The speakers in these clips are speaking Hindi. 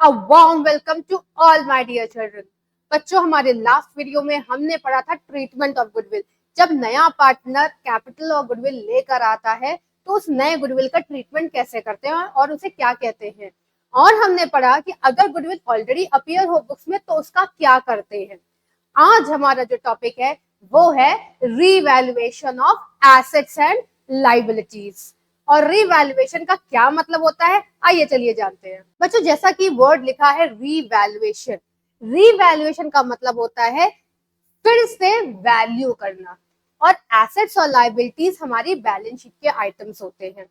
A warm welcome to all my dear children. बच्चों, हमारे लास्ट वीडियो में हमने पढ़ा था ट्रीटमेंट ऑफ गुडविल। जब नया पार्टनर कैपिटल और गुडविल लेकर आता है तो उस नए गुडविल का ट्रीटमेंट कैसे करते हैं और उसे क्या कहते हैं। और हमने पढ़ा कि अगर गुडविल ऑलरेडी अपीयर हो बुक्स में तो उसका क्या करते हैं। आज हमारा जो टॉपिक है वो है revaluation of assets and liabilities. और रीवैल्यूएशन का क्या मतलब होता है, आइए चलिए जानते हैं। बच्चों, जैसा कि वर्ड लिखा है रीवैल्यूएशन, रीवैल्यूएशन का मतलब होता है फिर से वैल्यू करना। और एसेट्स और लायबिलिटीज हमारी बैलेंस शीट के आइटम्स होते हैं।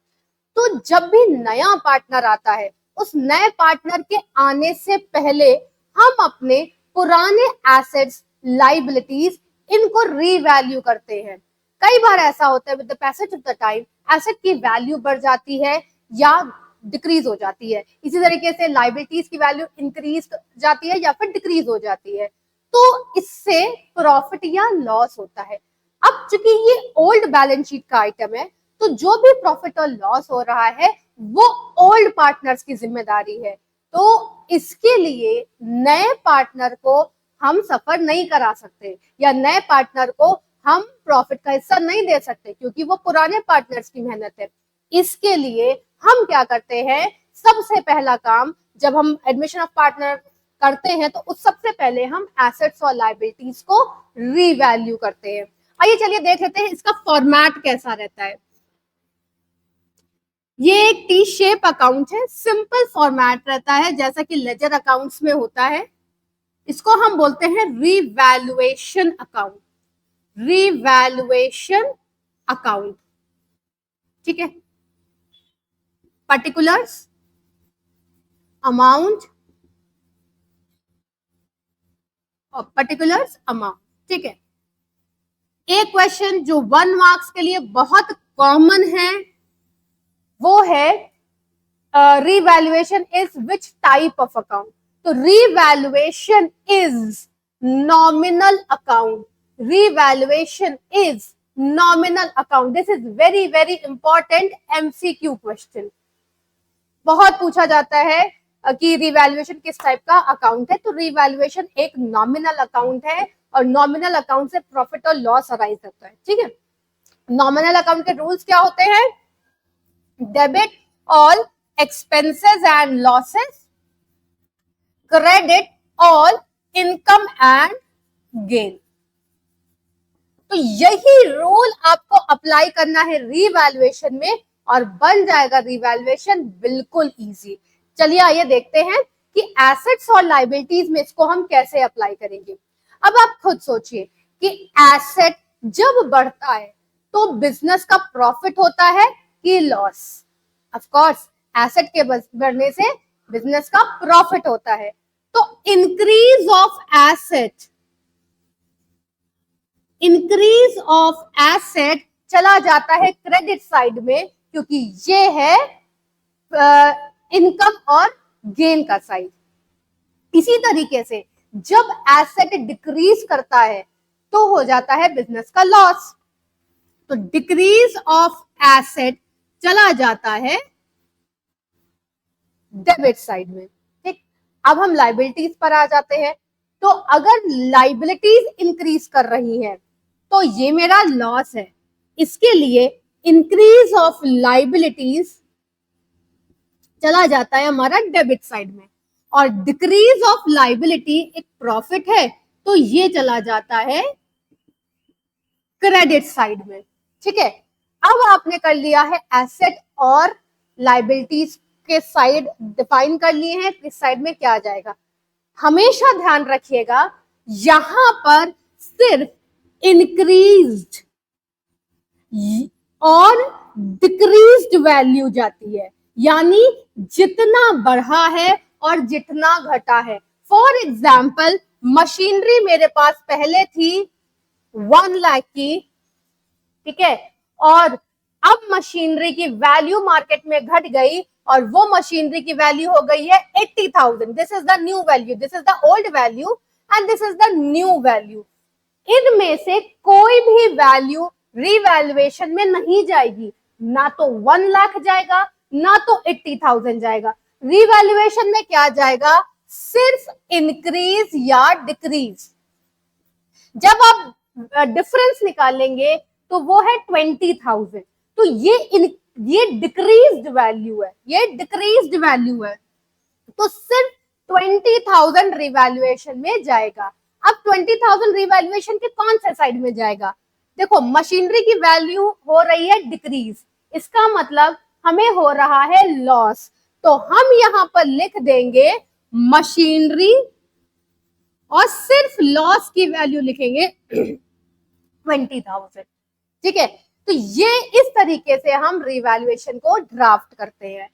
तो जब भी नया पार्टनर आता है, उस नए पार्टनर के आने से पहले हम अपने पुराने एसेट्स, लायबिलिटीज इनको रीवैल्यू करते हैं। कई बार ऐसा होता है with the passage of the time asset की वैल्यू बढ़ जाती है या डिक्रीज हो जाती है। इसी तरीके से लायबिलिटीज की वैल्यू इंक्रीज जाती है या फिर डिक्रीज हो जाती है। तो इससे प्रॉफिट या लॉस होता है। अब चूंकि ये ओल्ड बैलेंस शीट का आइटम है तो जो भी प्रॉफिट और लॉस हो रहा है वो ओल्ड पार्टनर्स की जिम्मेदारी है। तो इसके लिए नए पार्टनर को हम सफर नहीं करा सकते या नए पार्टनर को हम प्रॉफिट का हिस्सा नहीं दे सकते क्योंकि वो पुराने पार्टनर्स की मेहनत है। इसके लिए हम क्या करते हैं, सबसे पहला काम जब हम एडमिशन ऑफ पार्टनर करते हैं तो उस सबसे पहले हम एसेट्स और लायबिलिटीज को रीवैल्यू करते हैं। आइए चलिए देख लेते हैं इसका फॉर्मेट कैसा रहता है। ये एक टी शेप अकाउंट है, सिंपल फॉर्मेट रहता है जैसा कि लेजर अकाउंट्स में होता है। इसको हम बोलते हैं रीवैल्यूएशन अकाउंट, रीवैल्यूएशन अकाउंट। ठीक है, पर्टिकुलर्स, अमाउंट और पर्टिकुलर्स अमाउंट। ठीक है, एक क्वेश्चन जो 1 मार्क्स के लिए बहुत कॉमन है वो है revaluation is which type of account. तो revaluation is nominal account, revaluation is nominal account. This is very very important MCQ question. बहुत पूछा जाता है कि रीवैल्यूएशन किस टाइप का अकाउंट है। तो रीवैल्यूएशन एक नॉमिनल अकाउंट है और नॉमिनल अकाउंट से प्रॉफिट और लॉस अराइज होता है। ठीक है, नॉमिनल अकाउंट के रूल्स क्या होते हैं? Debit all expenses and losses, credit all income and gain. तो यही रूल आपको अप्लाई करना है रीवैल्यूएशन में और बन जाएगा रीवैल्यूएशन बिल्कुल इजी। चलिए आइए देखते हैं कि एसेट्स और लायबिलिटीज में इसको हम कैसे अप्लाई करेंगे। अब आप खुद सोचिए कि एसेट जब बढ़ता है तो बिजनेस का प्रॉफिट होता है कि लॉस? ऑफ कोर्स एसेट के बढ़ने से बिजनेस का प्रॉफिट होता है। तो increase of asset, increase of asset चला जाता है क्रेडिट साइड में क्योंकि ये है इनकम और गेन का साइड। इसी तरीके से जब एसेट डिक्रीज करता है तो हो जाता है बिजनेस का लॉस। तो डिक्रीज ऑफ एसेट चला जाता है डेबिट साइड में। ठीक, अब हम लायबिलिटीज पर आ जाते हैं। तो अगर लायबिलिटीज इंक्रीज कर रही है तो ये मेरा लॉस है। इसके लिए इंक्रीज ऑफ लायबिलिटीज चला जाता है हमारा डेबिट साइड में और डिक्रीज ऑफ लायबिलिटी एक प्रॉफिट है तो ये चला जाता है क्रेडिट साइड में। ठीक है, अब आपने कर लिया है एसेट और लायबिलिटीज के साइड डिफाइन कर लिए हैं, इस साइड में क्या आ जाएगा। हमेशा ध्यान रखिएगा यहां पर सिर्फ इंक्रीज्ड और डिक्रीज्ड वैल्यू जाती है, यानी जितना बढ़ा है और जितना घटा है। फॉर एग्जाम्पल मशीनरी मेरे पास पहले थी 1 लाख की, ठीक है, और अब मशीनरी की वैल्यू मार्केट में घट गई और वो मशीनरी की वैल्यू हो गई है 80,000। This is the new value, this is the old value and this is the new value. इनमें से कोई भी वैल्यू रीवैल्यूएशन में नहीं जाएगी, ना तो 1 लाख जाएगा ना तो 80,000 जाएगा। रिवैल्यूएशन में क्या जाएगा, सिर्फ इंक्रीज या डिक्रीज। जब आप डिफरेंस निकालेंगे तो वो है 20,000, तो ये डिक्रीज्ड वैल्यू है, ये डिक्रीज्ड वैल्यू है, तो सिर्फ 20,000 रिवैल्यूएशन में जाएगा। अब 20,000 रिवैल्यूएशन के कौन से साइड में जाएगा, देखो मशीनरी की वैल्यू हो रही है डिक्रीज, इसका मतलब हमें हो रहा है लॉस, तो हम यहां पर लिख देंगे मशीनरी और सिर्फ लॉस की वैल्यू लिखेंगे 20,000। ठीक है, तो ये इस तरीके से हम रिवैल्यूएशन को ड्राफ्ट करते हैं।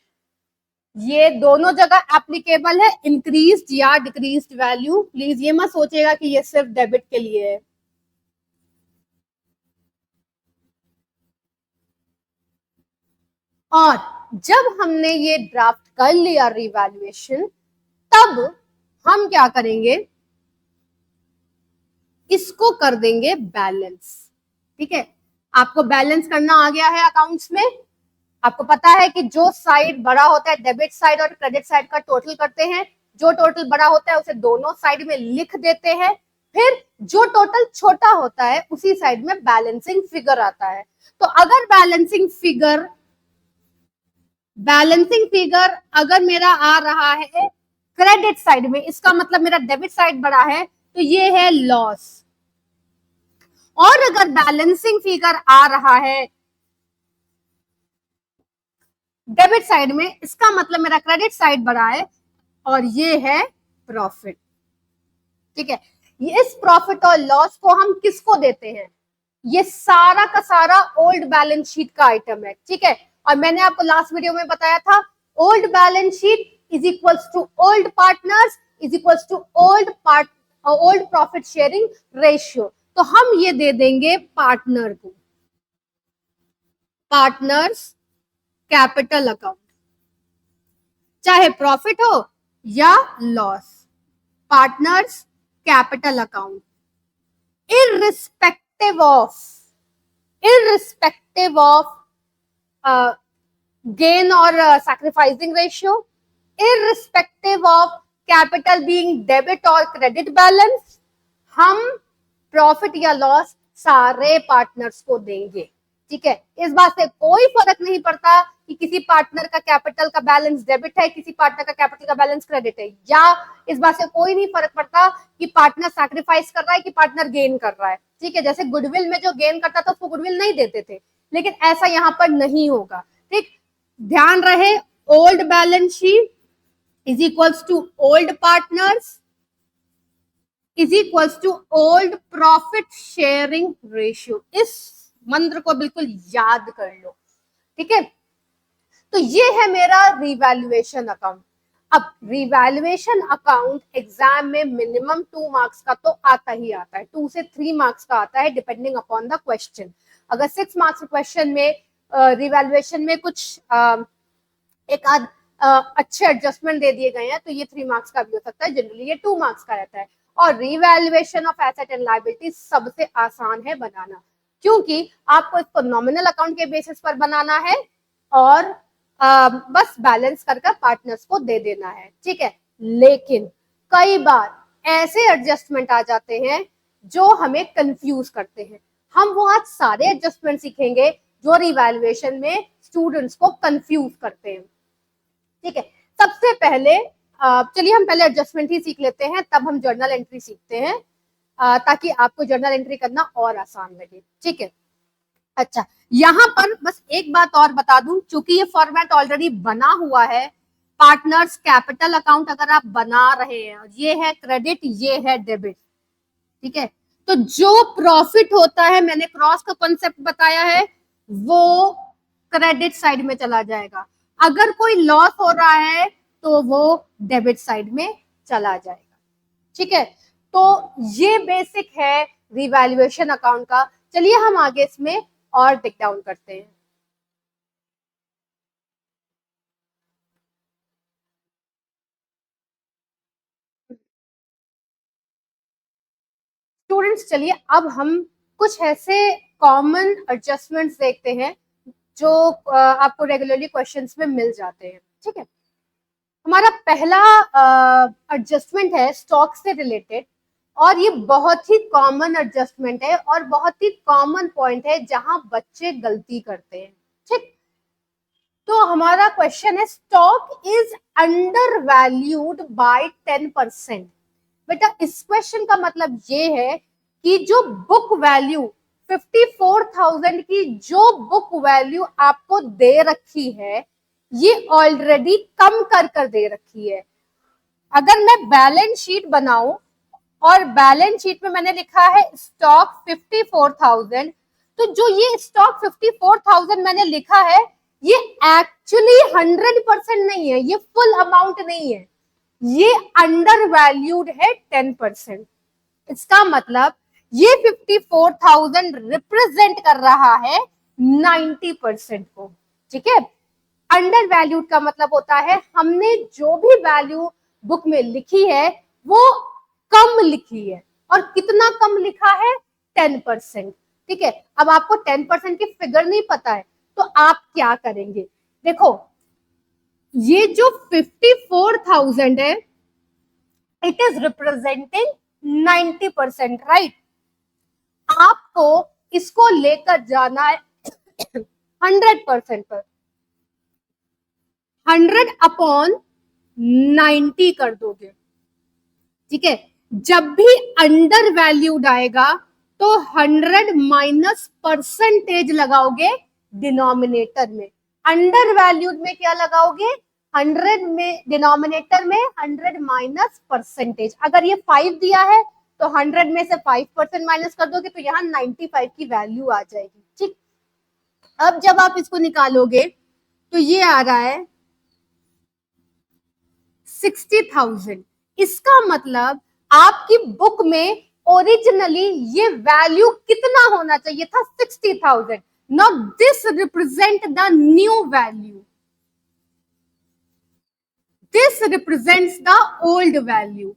ये दोनों जगह एप्लीकेबल है, इंक्रीज्ड या डिक्रीज्ड वैल्यू। प्लीज ये मत सोचेगा कि ये सिर्फ डेबिट के लिए है। और जब हमने ये ड्राफ्ट कर लिया रिवैल्यूएशन, तब हम क्या करेंगे, इसको कर देंगे बैलेंस। ठीक है, आपको बैलेंस करना आ गया है अकाउंट्स में। आपको पता है कि जो साइड बड़ा होता है डेबिट साइड और क्रेडिट साइड का टोटल करते हैं, जो टोटल बड़ा होता है उसे दोनों साइड में लिख देते हैं, फिर जो टोटल छोटा होता है उसी साइड में बैलेंसिंग फिगर आता है। तो अगर बैलेंसिंग फिगर अगर मेरा आ रहा है क्रेडिट साइड में, इसका मतलब मेरा डेबिट साइड बड़ा है, तो ये है लॉस। और अगर बैलेंसिंग फिगर आ रहा है डेबिट साइड में, इसका मतलब मेरा क्रेडिट साइड बड़ा है और ये है प्रॉफिट। ठीक है, इस प्रॉफिट और लॉस को हम किसको देते हैं, ये सारा का सारा ओल्ड बैलेंस शीट का आइटम है। ठीक है, और मैंने आपको लास्ट वीडियो में बताया था old balance sheet is equals to old partners is equals to old profit sharing ratio. तो हम ये दे देंगे पार्टनर को, पार्टनर्स कैपिटल अकाउंट, चाहे प्रॉफिट हो या loss, partners capital account, irrespective of gain or sacrificing ratio, irrespective of capital being debit or credit balance, हम प्रॉफिट या लॉस सारे पार्टनर्स को देंगे। ठीक है, इस बात से कोई फर्क नहीं पड़ता कि किसी पार्टनर का कैपिटल का बैलेंस डेबिट है, किसी पार्टनर का कैपिटल का बैलेंस क्रेडिट है, या इस बात से कोई नहीं फर्क पड़ता कि पार्टनर सैक्रिफाइस कर रहा है कि पार्टनर गेन कर रहा है। ठीक है, जैसे गुडविल में जो गेन करता था उसको गुडविल नहीं देते थे, लेकिन ऐसा यहाँ पर नहीं होगा। ठीक, ध्यान रहे, old balance sheet is equals to old partners is equals to old profit sharing ratio. इस मंत्र को बिल्कुल याद कर लो। ठीक है, तो ये है मेरा रिवैल्यूएशन अकाउंट। अब रिवैल्यूएशन अकाउंट एग्जाम में मिनिमम 2 मार्क्स का तो आता ही आता है, 2 से 3 मार्क्स का आता है डिपेंडिंग अपॉन द क्वेश्चन। अगर 6 मार्क्स क्वेश्चन में रिवैल्यूएशन में कुछ एक आध अच्छे एडजस्टमेंट दे दिए गए हैं तो ये 3 मार्क्स का भी हो सकता है, जनरली ये 2 मार्क्स का रहता है। और revaluation of asset and liability सबसे आसान है बनाना, क्योंकि आपको इसको नॉमिनल अकाउंट के बेसिस पर बनाना है और बस बैलेंस करके पार्टनर्स को दे देना है। ठीक है, लेकिन कई बार ऐसे एडजस्टमेंट आ जाते हैं जो हमें कंफ्यूज करते हैं। हम वो आज सारे एडजस्टमेंट सीखेंगे जो रिवैल्यूएशन में स्टूडेंट्स को कंफ्यूज करते हैं। ठीक है, सबसे पहले चलिए हम पहले एडजस्टमेंट ही सीख लेते हैं, तब हम जर्नल एंट्री सीखते हैं ताकि आपको जर्नल एंट्री करना और आसान लगे। ठीक है, अच्छा यहाँ पर बस एक बात और बता दूं, चूंकि ये फॉर्मेट ऑलरेडी बना हुआ है, पार्टनर्स कैपिटल अकाउंट अगर आप बना रहे हैं, ये है क्रेडिट, ये है डेबिट। ठीक है, तो जो प्रॉफिट होता है, मैंने क्रॉस का कॉन्सेप्ट बताया है, वो क्रेडिट साइड में चला जाएगा। अगर कोई लॉस हो रहा है तो वो डेबिट साइड में चला जाएगा। ठीक है, तो ये बेसिक है रिवैल्यूएशन अकाउंट का। चलिए हम आगे इसमें और टिक डाउन करते हैं। स्टूडेंट्स चलिए अब हम कुछ ऐसे कॉमन एडजस्टमेंट्स देखते हैं जो आपको रेगुलरली क्वेश्चंस में मिल जाते हैं। ठीक है, हमारा पहला एडजस्टमेंट है स्टॉक से रिलेटेड, और ये बहुत ही कॉमन एडजस्टमेंट है और बहुत ही कॉमन पॉइंट है जहां बच्चे गलती करते हैं। ठीक, तो हमारा क्वेश्चन है stock is under valued bye 10%। बेटा इस क्वेश्चन का मतलब ये है कि जो बुक वैल्यू 54,000 की जो बुक वैल्यू आपको दे रखी है ये ऑलरेडी कम कर कर दे रखी है। अगर मैं बैलेंस शीट बनाऊं और बैलेंस शीट में मैंने लिखा है स्टॉक 54,000, तो जो ये स्टॉक 54,000 मैंने लिखा है ये एक्चुअली 100% नहीं है, ये फुल अमाउंट नहीं है, ये अंडर वैल्यूड है 10%। इसका मतलब ये 54,000 रिप्रेजेंट कर रहा है 90% को। ठीक है, अंडर वैल्यूड का मतलब होता है हमने जो भी वैल्यू बुक में लिखी है वो कम लिखी है, और कितना कम लिखा है 10%। ठीक है, अब आपको 10% की फिगर नहीं पता है तो आप क्या करेंगे, देखो ये जो 54,000 है इट इज रिप्रेजेंटिंग 90%, राइट। आपको इसको लेकर जाना है 100% पर, 100/90 कर दोगे। ठीक है, जब भी अंडर वैल्यूड आएगा तो 100 माइनस परसेंटेज लगाओगे डिनोमिनेटर में। अंडर वैल्यूड में क्या लगाओगे, 100 में डिनोमिनेटर में 100 माइनस परसेंटेज। अगर ये 5 दिया है तो 100 में से 5% माइनस कर दोगे तो यहाँ 95 की वैल्यू आ जाएगी। ठीक, अब जब आप इसको निकालोगे तो ये आ रहा है 60,000। इसका मतलब आपकी बुक में ओरिजिनली ये वैल्यू कितना होना चाहिए था, 60,000। Now this represent the new value, this represents the old value,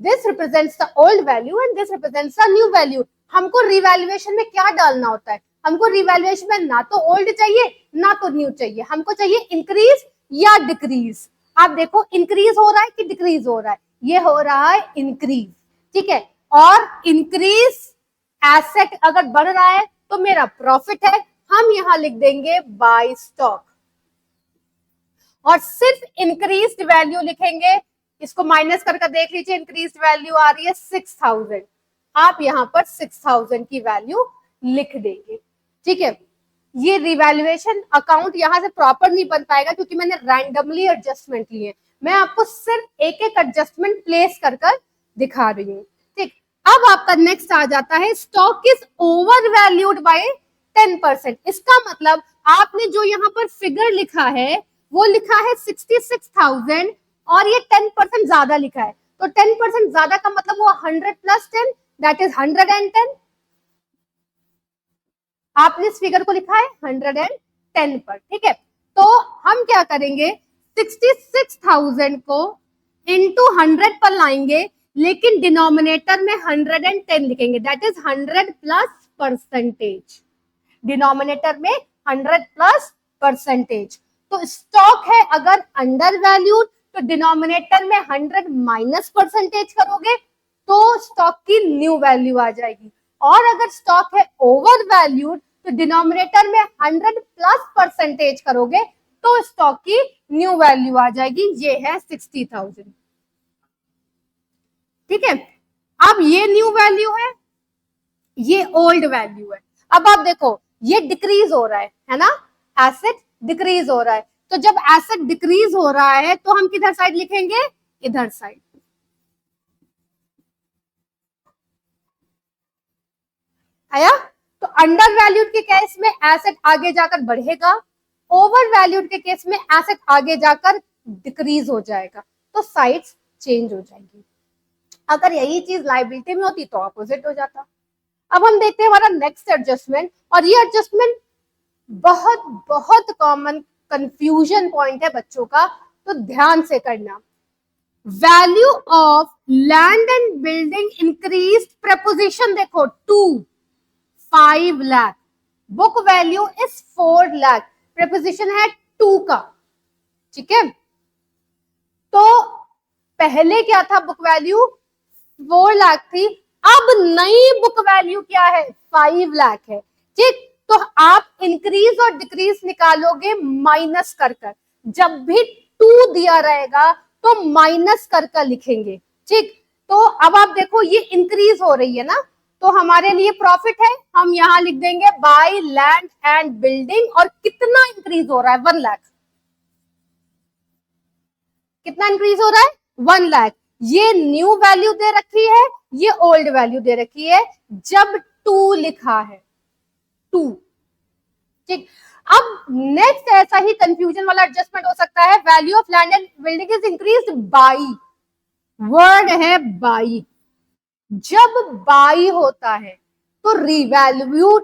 this represents the old value and this represents the new value. हमको रिवैल्यूएशन में क्या डालना होता है, हमको रिवैल्यूएशन में ना तो ओल्ड चाहिए ना तो न्यू चाहिए, हमको चाहिए इंक्रीज या डिक्रीज। आप देखो इंक्रीज हो रहा है कि डिक्रीज हो रहा है, ये हो रहा है इंक्रीज। ठीक है, और इंक्रीज एसेट अगर बढ़ रहा है तो मेरा प्रॉफिट है, हम यहां लिख देंगे बाय स्टॉक, और सिर्फ इंक्रीज्ड वैल्यू लिखेंगे। इसको माइनस करके देख लीजिए, इंक्रीज्ड वैल्यू आ रही है 6,000, आप यहां पर 6,000 की वैल्यू लिख देंगे। ठीक है, ये रिवैल्यूएशन अकाउंट यहां से प्रॉपर नहीं बन पाएगा क्योंकि मैंने रैंडमली एडजस्टमेंट लिए, मैं आपको सिर्फ एक एक एडजस्टमेंट प्लेस कर कर दिखा रही हूँ। ठीक, अब आपका नेक्स्ट आ जाता है stock is over valued bye 10%। इसका मतलब आपने जो यहाँ पर फिगर लिखा है वो लिखा है 66,000 और ये 10% ज्यादा लिखा है, तो 10% ज्यादा का मतलब वो 100 प्लस 10 दैट इज 110। आपने इस फिगर को लिखा है 110 पर। ठीक है, तो हम क्या करेंगे 66,000 को इंटू 100 पर लाएंगे, लेकिन डिनोमिनेटर में 110 लिखेंगे, that is 100 plus percentage, denominator में 100 प्लस परसेंटेज। तो स्टॉक है अगर अंडर वैल्यूड तो डिनोमिनेटर में 100 माइनस परसेंटेज करोगे तो स्टॉक की न्यू वैल्यू आ जाएगी, और अगर स्टॉक है ओवर वैल्यूड तो डिनोमिनेटर में 100 प्लस परसेंटेज करोगे तो स्टॉक की न्यू वैल्यू आ जाएगी, ये है 60,000। ठीक है, अब ये न्यू वैल्यू है, ये ओल्ड वैल्यू है। अब आप देखो ये डिक्रीज हो रहा है ना, एसेट डिक्रीज हो रहा है, तो जब एसेट डिक्रीज हो रहा है तो हम किधर साइड लिखेंगे, इधर साइड। आया, तो अंडर वैल्यूड के केस में एसेट आगे जाकर बढ़ेगा, ओवर वैल्यूड के केस में एसेट आगे जाकर डिक्रीज हो जाएगा, तो साइड्स चेंज हो जाएगी। अगर यही चीज लायबिलिटी में होती तो अपोजिट हो जाता। अब हम देखते हैं हमारा नेक्स्ट एडजस्टमेंट, और ये एडजस्टमेंट बहुत बहुत कॉमन कंफ्यूजन पॉइंट है बच्चों का, तो ध्यान से करना। Value of land and building increase, preposition देखो 2 5 lakh, book value is 4 lakh, preposition है 2 का, ठीक है, तो पहले क्या था, बुक वैल्यू 4 लाख थी, अब नई बुक वैल्यू क्या है, 5 लाख है। ठीक, तो आप इंक्रीज और डिक्रीज निकालोगे माइनस कर कर, जब भी 2 दिया रहेगा तो माइनस कर कर लिखेंगे। ठीक, तो अब आप देखो ये इंक्रीज हो रही है ना, तो हमारे लिए प्रॉफिट है, हम यहां लिख देंगे बाय लैंड एंड बिल्डिंग, और कितना इंक्रीज हो रहा है, 1 लाख। कितना इंक्रीज हो रहा है, 1 लाख। ये न्यू वैल्यू दे रखी है, ये ओल्ड वैल्यू दे रखी है, जब 2 लिखा है, 2। ठीक, अब नेक्स्ट ऐसा ही कंफ्यूजन वाला एडजस्टमेंट हो सकता है, value of land and building is increased by, word है बाई। जब बाई होता है तो रिवैल्यू,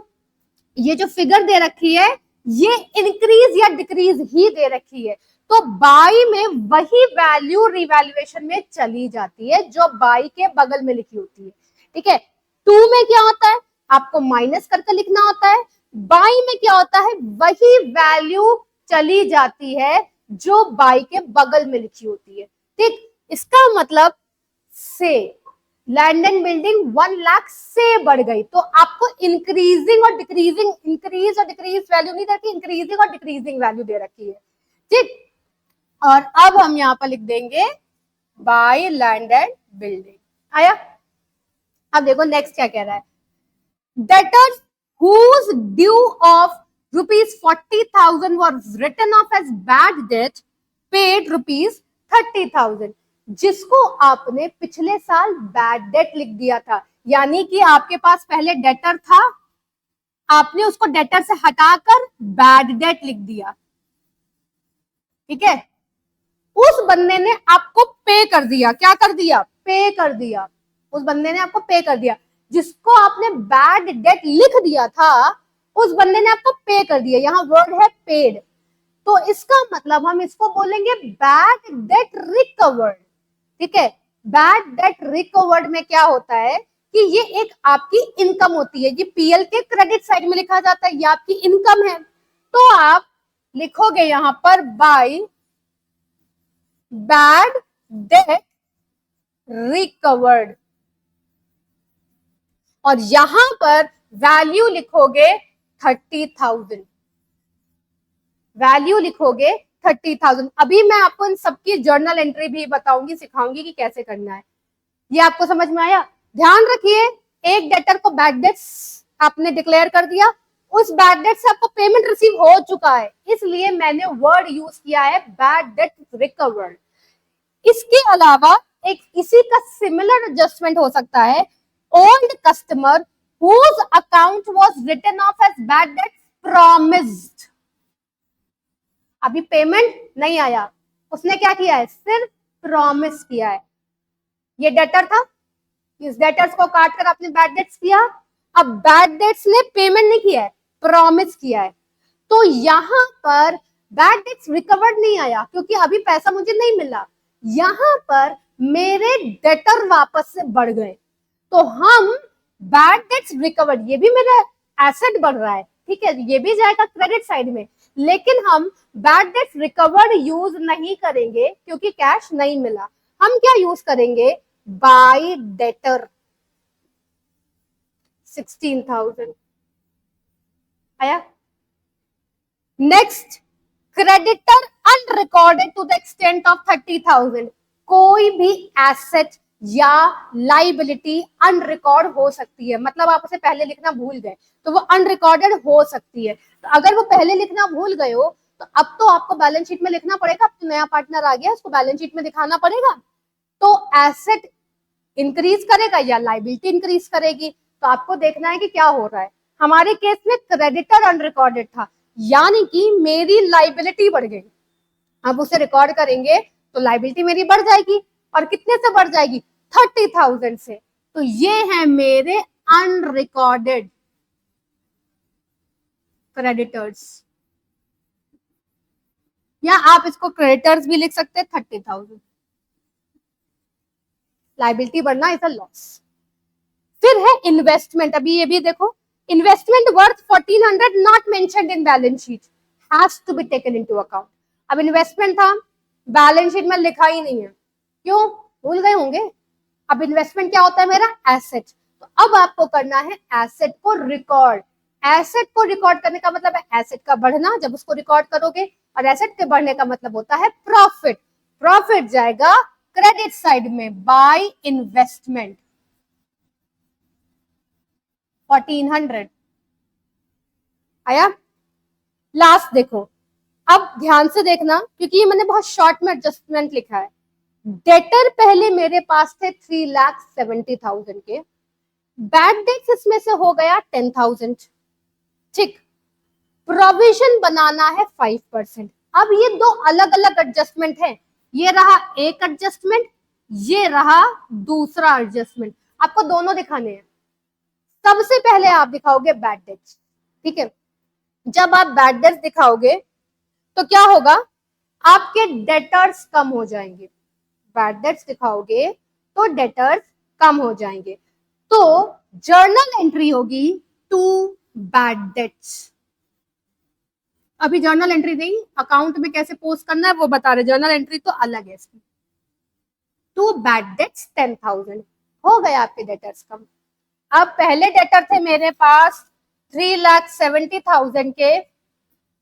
ये जो फिगर दे रखी है ये इंक्रीज या डिक्रीज ही दे रखी है, तो बाई में वही वैल्यू रिवैल्यूएशन में चली जाती है जो बाई के बगल में लिखी होती है। ठीक है, 2 में क्या होता है, आपको माइनस करके लिखना होता है, बाई में क्या होता है, वही वैल्यू चली जाती है जो बाई के बगल में लिखी होती है। ठीक, इसका मतलब से लैंड एंड बिल्डिंग 1 लाख से बढ़ गई, तो आपको इंक्रीजिंग और डिक्रीजिंग, इंक्रीज और डिक्रीज वैल्यू नहीं देती, इंक्रीजिंग और डिक्रीजिंग वैल्यू दे रखी है। ठीक, और अब हम यहां पर लिख देंगे बाय लैंड एंड बिल्डिंग। आया, अब देखो नेक्स्ट क्या कह रहा है, debtors whose due of rupees 40,000 was written off as bad debt paid rupees 30,000। जिसको आपने पिछले साल बैड डेट लिख दिया था, यानी कि आपके पास पहले डेटर था, आपने उसको डेटर से हटाकर बैड डेट लिख दिया। ठीक है, उस बंदे ने आपको पे कर दिया, क्या कर दिया, पे कर दिया, उस बंदे ने आपको पे कर दिया। जिसको आपने बैड डेट लिख दिया था उस बंदे ने आपको पे कर दिया, यहां वर्ड है पेड, तो इसका मतलब हम इसको बोलेंगे बैड डेट रिकवर्ड। ठीक है, बैड डेट रिकवर्ड में क्या होता है कि ये एक आपकी इनकम होती है, ये पीएल के क्रेडिट साइड में लिखा जाता है, ये आपकी इनकम है, तो आप लिखोगे यहां पर बाय बैड डेट रिकवर्ड, और यहां पर वैल्यू लिखोगे 30,000, वैल्यू लिखोगे 30,000। अभी मैं आपको इन सबकी जर्नल एंट्री भी बताऊंगी, सिखाऊंगी कि कैसे करना है। ये आपको समझ में आया? ध्यान रखिए, एक डेटर को बैड डेट्स आपने डिक्लेयर कर दिया, उस बैड डेट से आपको पेमेंट रिसीव हो चुका है, इसलिए मैंने वर्ड यूज किया है बैड डेट रिकवर्ड। इसके अलावा एक इसी का सिमिलर एडजस्टमेंट हो सकता है, old customer whose account was written off as bad debt promised। अभी पेमेंट नहीं आया, उसने क्या किया है, सिर्फ प्रॉमिस किया है। ये डेटर था, इस डेटर्स को काट कर आपने बैड डेट्स किया, अब बैड डेट्स ने पेमेंट नहीं किया है, प्रॉमिस किया है, तो यहां पर बैड डेट्स रिकवर्ड नहीं आया क्योंकि अभी पैसा मुझे नहीं मिला, यहां पर मेरे डेटर वापस से बढ़ गए, तो हम बैड डेट्स रिकवर्ड, ये भी मेरा एसेट बढ़ रहा है, ठीक है, ये भी जाएगा क्रेडिट साइड में, लेकिन हम बैड डेट्स रिकवर्ड यूज नहीं करेंगे क्योंकि कैश नहीं मिला। हम क्या यूज करेंगे, बाय डेटर 16,000। आया? Next, creditor unrecorded to the extent of 30,000। कोई भी एसेट या लाइबिलिटी अनरिकॉर्ड हो सकती है, मतलब आप उसे पहले लिखना भूल गए तो वो अनरिकॉर्डेड हो सकती है। तो अगर वो पहले लिखना भूल गए हो तो अब तो आपको बैलेंस शीट में लिखना पड़ेगा, अब तो नया पार्टनर आ गया, उसको बैलेंस शीट में दिखाना पड़ेगा, तो एसेट इंक्रीज करेगा या लाइबिलिटी इंक्रीज करेगी, तो आपको देखना है कि क्या हो रहा है। हमारे केस में क्रेडिटर अनरिकॉर्डेड था, यानी कि मेरी लाइबिलिटी बढ़ गई, अब उसे रिकॉर्ड करेंगे तो लाइबिलिटी मेरी बढ़ जाएगी, और कितने से बढ़ जाएगी, 30,000 से। तो ये है मेरे अनरिकॉर्डेड क्रेडिटर्स, या आप इसको क्रेडिटर्स भी लिख सकते हैं। 30,000 लाइबिलिटी बढ़ना इज अ लॉस। फिर है इन्वेस्टमेंट, अभी ये भी देखो, investment worth 1400 not mentioned in balance sheet has to be taken into account. अब इन्वेस्टमेंट था, बैलेंस शीट में लिखा ही नहीं है, क्यों, भूल गए होंगे। अब इन्वेस्टमेंट क्या होता है मेरा, एसेट। तो अब आपको करना है एसेट को रिकॉर्ड। एसेट को रिकॉर्ड करने का मतलब है एसेट का बढ़ना, जब उसको रिकॉर्ड करोगे, और एसेट के बढ़ने का मतलब होता है प्रॉफिट। प्रॉफिट जाएगा क्रेडिट साइड में बाय इन्वेस्टमेंट 1400 आया। लास्ट देखो, अब ध्यान से देखना क्योंकि ये मैंने बहुत शॉर्ट में एडजस्टमेंट लिखा है। डेटर पहले मेरे पास थे 3,70,000 के, बैड डेट्स इसमें से हो गया 10,000, ठीक। प्रोविजन बनाना है 5%। अब ये दो अलग अलग एडजस्टमेंट है, ये रहा एक एडजस्टमेंट, ये रहा दूसरा एडजस्टमेंट, आपको दोनों दिखाने हैं। सबसे पहले आप दिखाओगे बैड डेट्स, ठीक है। जब आप बैड डेट्स दिखाओगे तो क्या होगा, आपके डेटर्स कम हो जाएंगे। बैड डेट्स दिखाओगे तो डेटर्स कम हो जाएंगे, तो जर्नल एंट्री होगी टू बैड डेट्स। अभी जर्नल एंट्री नहीं, अकाउंट में कैसे पोस्ट करना है वो बता रहे, जर्नल एंट्री तो अलग है इसकी। टू बैड डेट्स 10,000 हो गया आपके डेटर्स कम। अब पहले डेटर थे मेरे पास 3,70,000 के,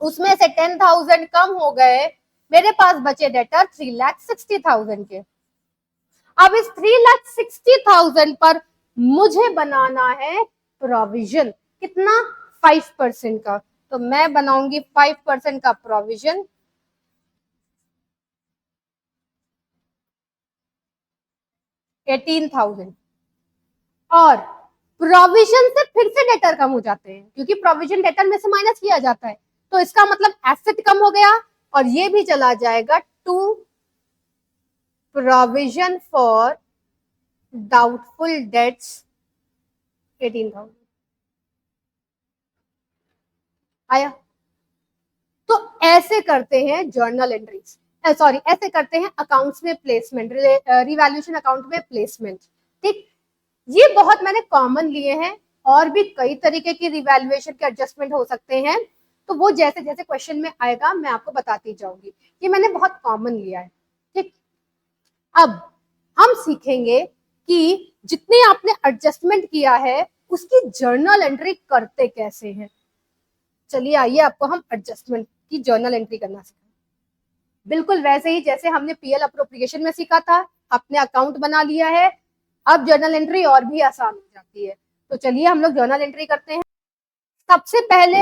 उसमें से 10,000 कम हो गए, मेरे पास बचे डेटर 3,60,000 के। अब इस 3,60,000 पर मुझे बनाना है प्रोविजन, कितना, 5% का। तो मैं बनाऊंगी 5% का प्रोविजन, 18,000। और प्रोविजन से फिर से डेटर कम हो जाते हैं क्योंकि प्रोविजन डेटर में से माइनस किया जाता है, तो इसका मतलब एसेट कम हो गया, और ये भी चला जाएगा to provision for doubtful debts 18,000 आया। तो ऐसे करते हैं जर्नल एंट्रीज, सॉरी ऐसे करते हैं अकाउंट्स में प्लेसमेंट, रिवैल्यूएशन अकाउंट में प्लेसमेंट, ठीक। ये बहुत मैंने कॉमन लिए हैं, और भी कई तरीके की रिवैल्यूएशन के एडजस्टमेंट हो सकते हैं, तो वो जैसे जैसे क्वेश्चन में आएगा मैं आपको बताती जाऊंगी। ये मैंने बहुत कॉमन लिया है, ठीक। अब हम सीखेंगे कि जितने आपने एडजस्टमेंट किया है उसकी जर्नल एंट्री करते कैसे हैं। चलिए आइए आपको हम एडजस्टमेंट की जर्नल एंट्री करना सीखें, बिल्कुल वैसे ही जैसे हमने पीएल अप्रोप्रिएशन में सीखा था। अपने अकाउंट बना लिया है, अब जर्नल एंट्री और भी आसान हो जाती है। तो चलिए हम लोग जर्नल एंट्री करते हैं। सबसे पहले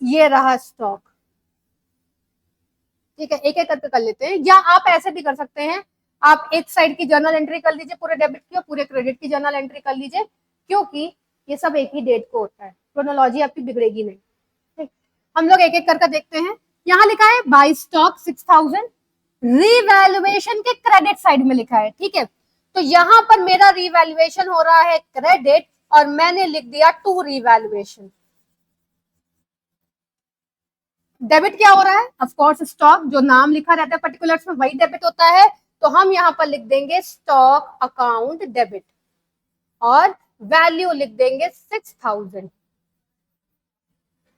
ये रहा स्टॉक, ठीक है, एक एक करके कर लेते हैं, या आप ऐसे भी कर सकते हैं, आप एक साइड की जर्नल एंट्री कर लीजिए पूरे डेबिट की, और पूरे क्रेडिट की जर्नल एंट्री कर लीजिए, क्योंकि ये सब एक ही डेट को होता है, क्रोनोलॉजी आपकी बिगड़ेगी नहीं, ठीक। हम लोग एक एक करके देखते हैं। यहाँ लिखा है बाय स्टॉक 6,000, रीवैल्यूएशन के क्रेडिट साइड में लिखा है, ठीक है। तो यहां पर मेरा रीवैल्यूएशन हो रहा है क्रेडिट, और मैंने लिख दिया टू रीवैल्यूएशन। डेबिट क्या हो रहा है, ऑफ कोर्स स्टॉक, जो नाम लिखा रहता है पर्टिकुलर्स में वही डेबिट होता है, तो हम यहां पर लिख देंगे स्टॉक अकाउंट डेबिट, और वैल्यू लिख देंगे 6,000।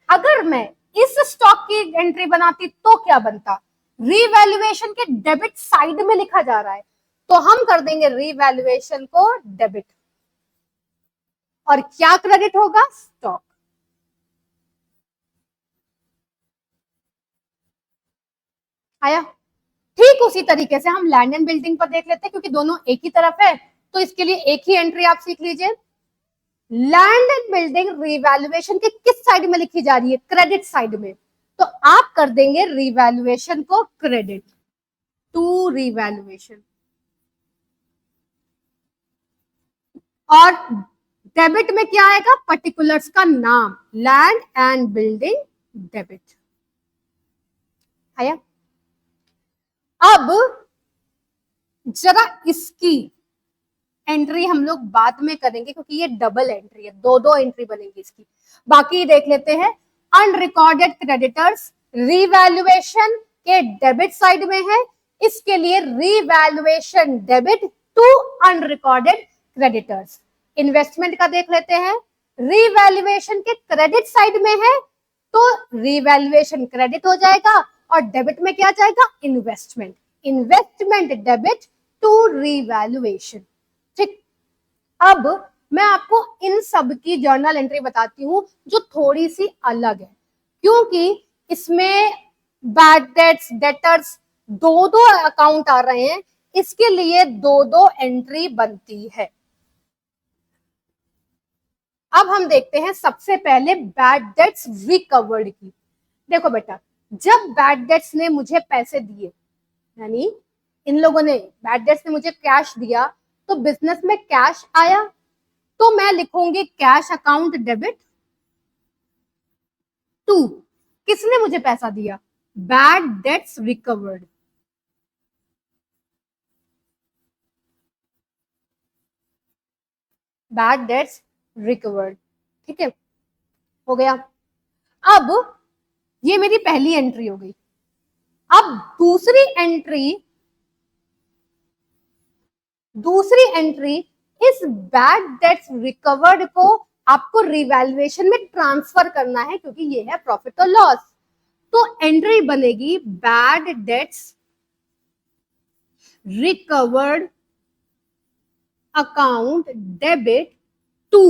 अगर मैं इस स्टॉक की एंट्री बनाती तो क्या बनता, रीवैल्यूएशन के डेबिट साइड में लिखा जा रहा है, तो हम कर देंगे रीवैल्यूएशन को डेबिट, और क्या क्रेडिट होगा, स्टॉक। आया। ठीक उसी तरीके से हम लैंड एंड बिल्डिंग पर देख लेते हैं, क्योंकि दोनों एक ही तरफ है, तो इसके लिए एक ही एंट्री आप सीख लीजिए। लैंड एंड बिल्डिंग रिवैल्यूएशन के किस साइड में लिखी जा रही है, क्रेडिट साइड में, तो आप कर देंगे रिवैल्यूएशन को क्रेडिट, टू रिवैल्यूएशन। और डेबिट में क्या आएगा, पर्टिकुलर्स का नाम, लैंड एंड बिल्डिंग डेबिट। आया। अब जरा इसकी एंट्री हम लोग बाद में करेंगे, क्योंकि ये डबल एंट्री है, दो दो एंट्री बनेगी इसकी। बाकी देख लेते हैं। अनरिकॉर्डेड क्रेडिटर्स रिवैल्यूएशन के डेबिट साइड में है, इसके लिए revaluation debit to unrecorded creditors. Investment का देख लेते हैं, रिवैल्यूएशन के क्रेडिट साइड में है, तो रिवैल्यूएशन क्रेडिट हो जाएगा, और डेबिट में क्या जाएगा, investment, investment debit to revaluation. ठीक, अब मैं आपको इन सब की जर्नल एंट्री बताती हूं जो थोड़ी सी अलग है, क्योंकि इसमें बैड डेट्स, डेटर्स दो दो अकाउंट आ रहे हैं, इसके लिए दो दो एंट्री बनती है। अब हम देखते हैं सबसे पहले बैड डेट्स रिकवर्ड की। देखो बेटा, जब बैड डेट्स ने मुझे पैसे दिए, यानी इन लोगों ने, बैड डेट्स ने मुझे कैश दिया, तो बिजनेस में कैश आया, तो मैं लिखूंगी कैश अकाउंट डेबिट टू, किसने मुझे पैसा दिया, bad debts recovered. Bad debts recovered, ठीक है, हो गया। अब ये मेरी पहली एंट्री हो गई। अब दूसरी एंट्री इस बैड डेट्स रिकवर्ड को आपको रिवैल्यूएशन में ट्रांसफर करना है, क्योंकि ये है प्रॉफिट और लॉस। तो एंट्री बनेगी bad debts recovered account debit to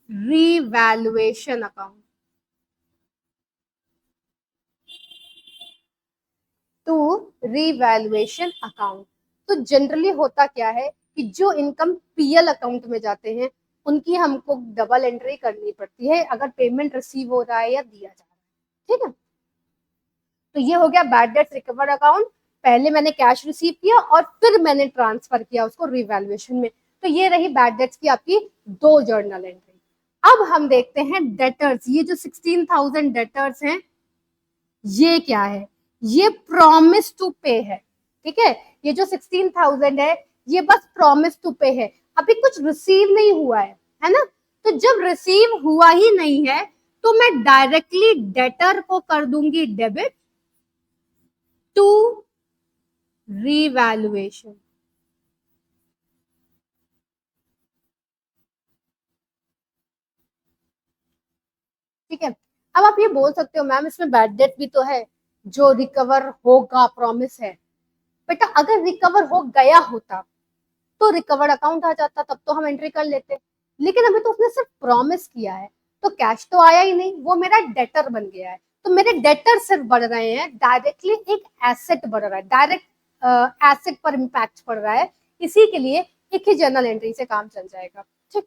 revaluation account, to revaluation account. तो जनरली होता क्या है कि जो इनकम पीएल अकाउंट में जाते हैं उनकी हमको डबल एंट्री करनी पड़ती है अगर पेमेंट रिसीव हो रहा है या दिया जा रहा है, ठीक है। तो ये हो गया बैड डेट्स रिकवर्ड अकाउंट, पहले मैंने कैश रिसीव किया और फिर मैंने ट्रांसफर किया उसको रिवैल्यूएशन में। तो ये रही बैड डेट्स की आपकी दो जर्नल एंट्री। अब हम देखते हैं डेटर्स, ये जो 16,000 डेटर्स हैं, ये क्या है, ये प्रॉमिस टू पे है, ठीक है। ये जो 16,000 है ये बस प्रॉमिस टू पे है, अभी कुछ रिसीव नहीं हुआ है ना। तो जब रिसीव हुआ ही नहीं है तो मैं डायरेक्टली डेटर को कर दूंगी डेबिट टू रिवैल्यूएशन, ठीक है। अब आप ये बोल सकते हो मैम इसमें बैड डेट भी तो है जो रिकवर होगा, प्रॉमिस है। बेटा अगर रिकवर हो गया होता तो रिकवर्ड अकाउंट आ जाता, तब तो हम एंट्री कर लेते, लेकिन अभी तो उसने सिर्फ प्रॉमिस किया है, तो कैश तो आया ही नहीं, वो मेरा डेटर बन गया है। तो मेरे डेटर सिर्फ बढ़ रहे हैं, डायरेक्टली एक एसेट बढ़ रहा है, डायरेक्ट एसेट पर इम्पैक्ट पड़ रहा है, इसी के लिए एक ही जर्नल एंट्री से काम चल जाएगा, ठीक।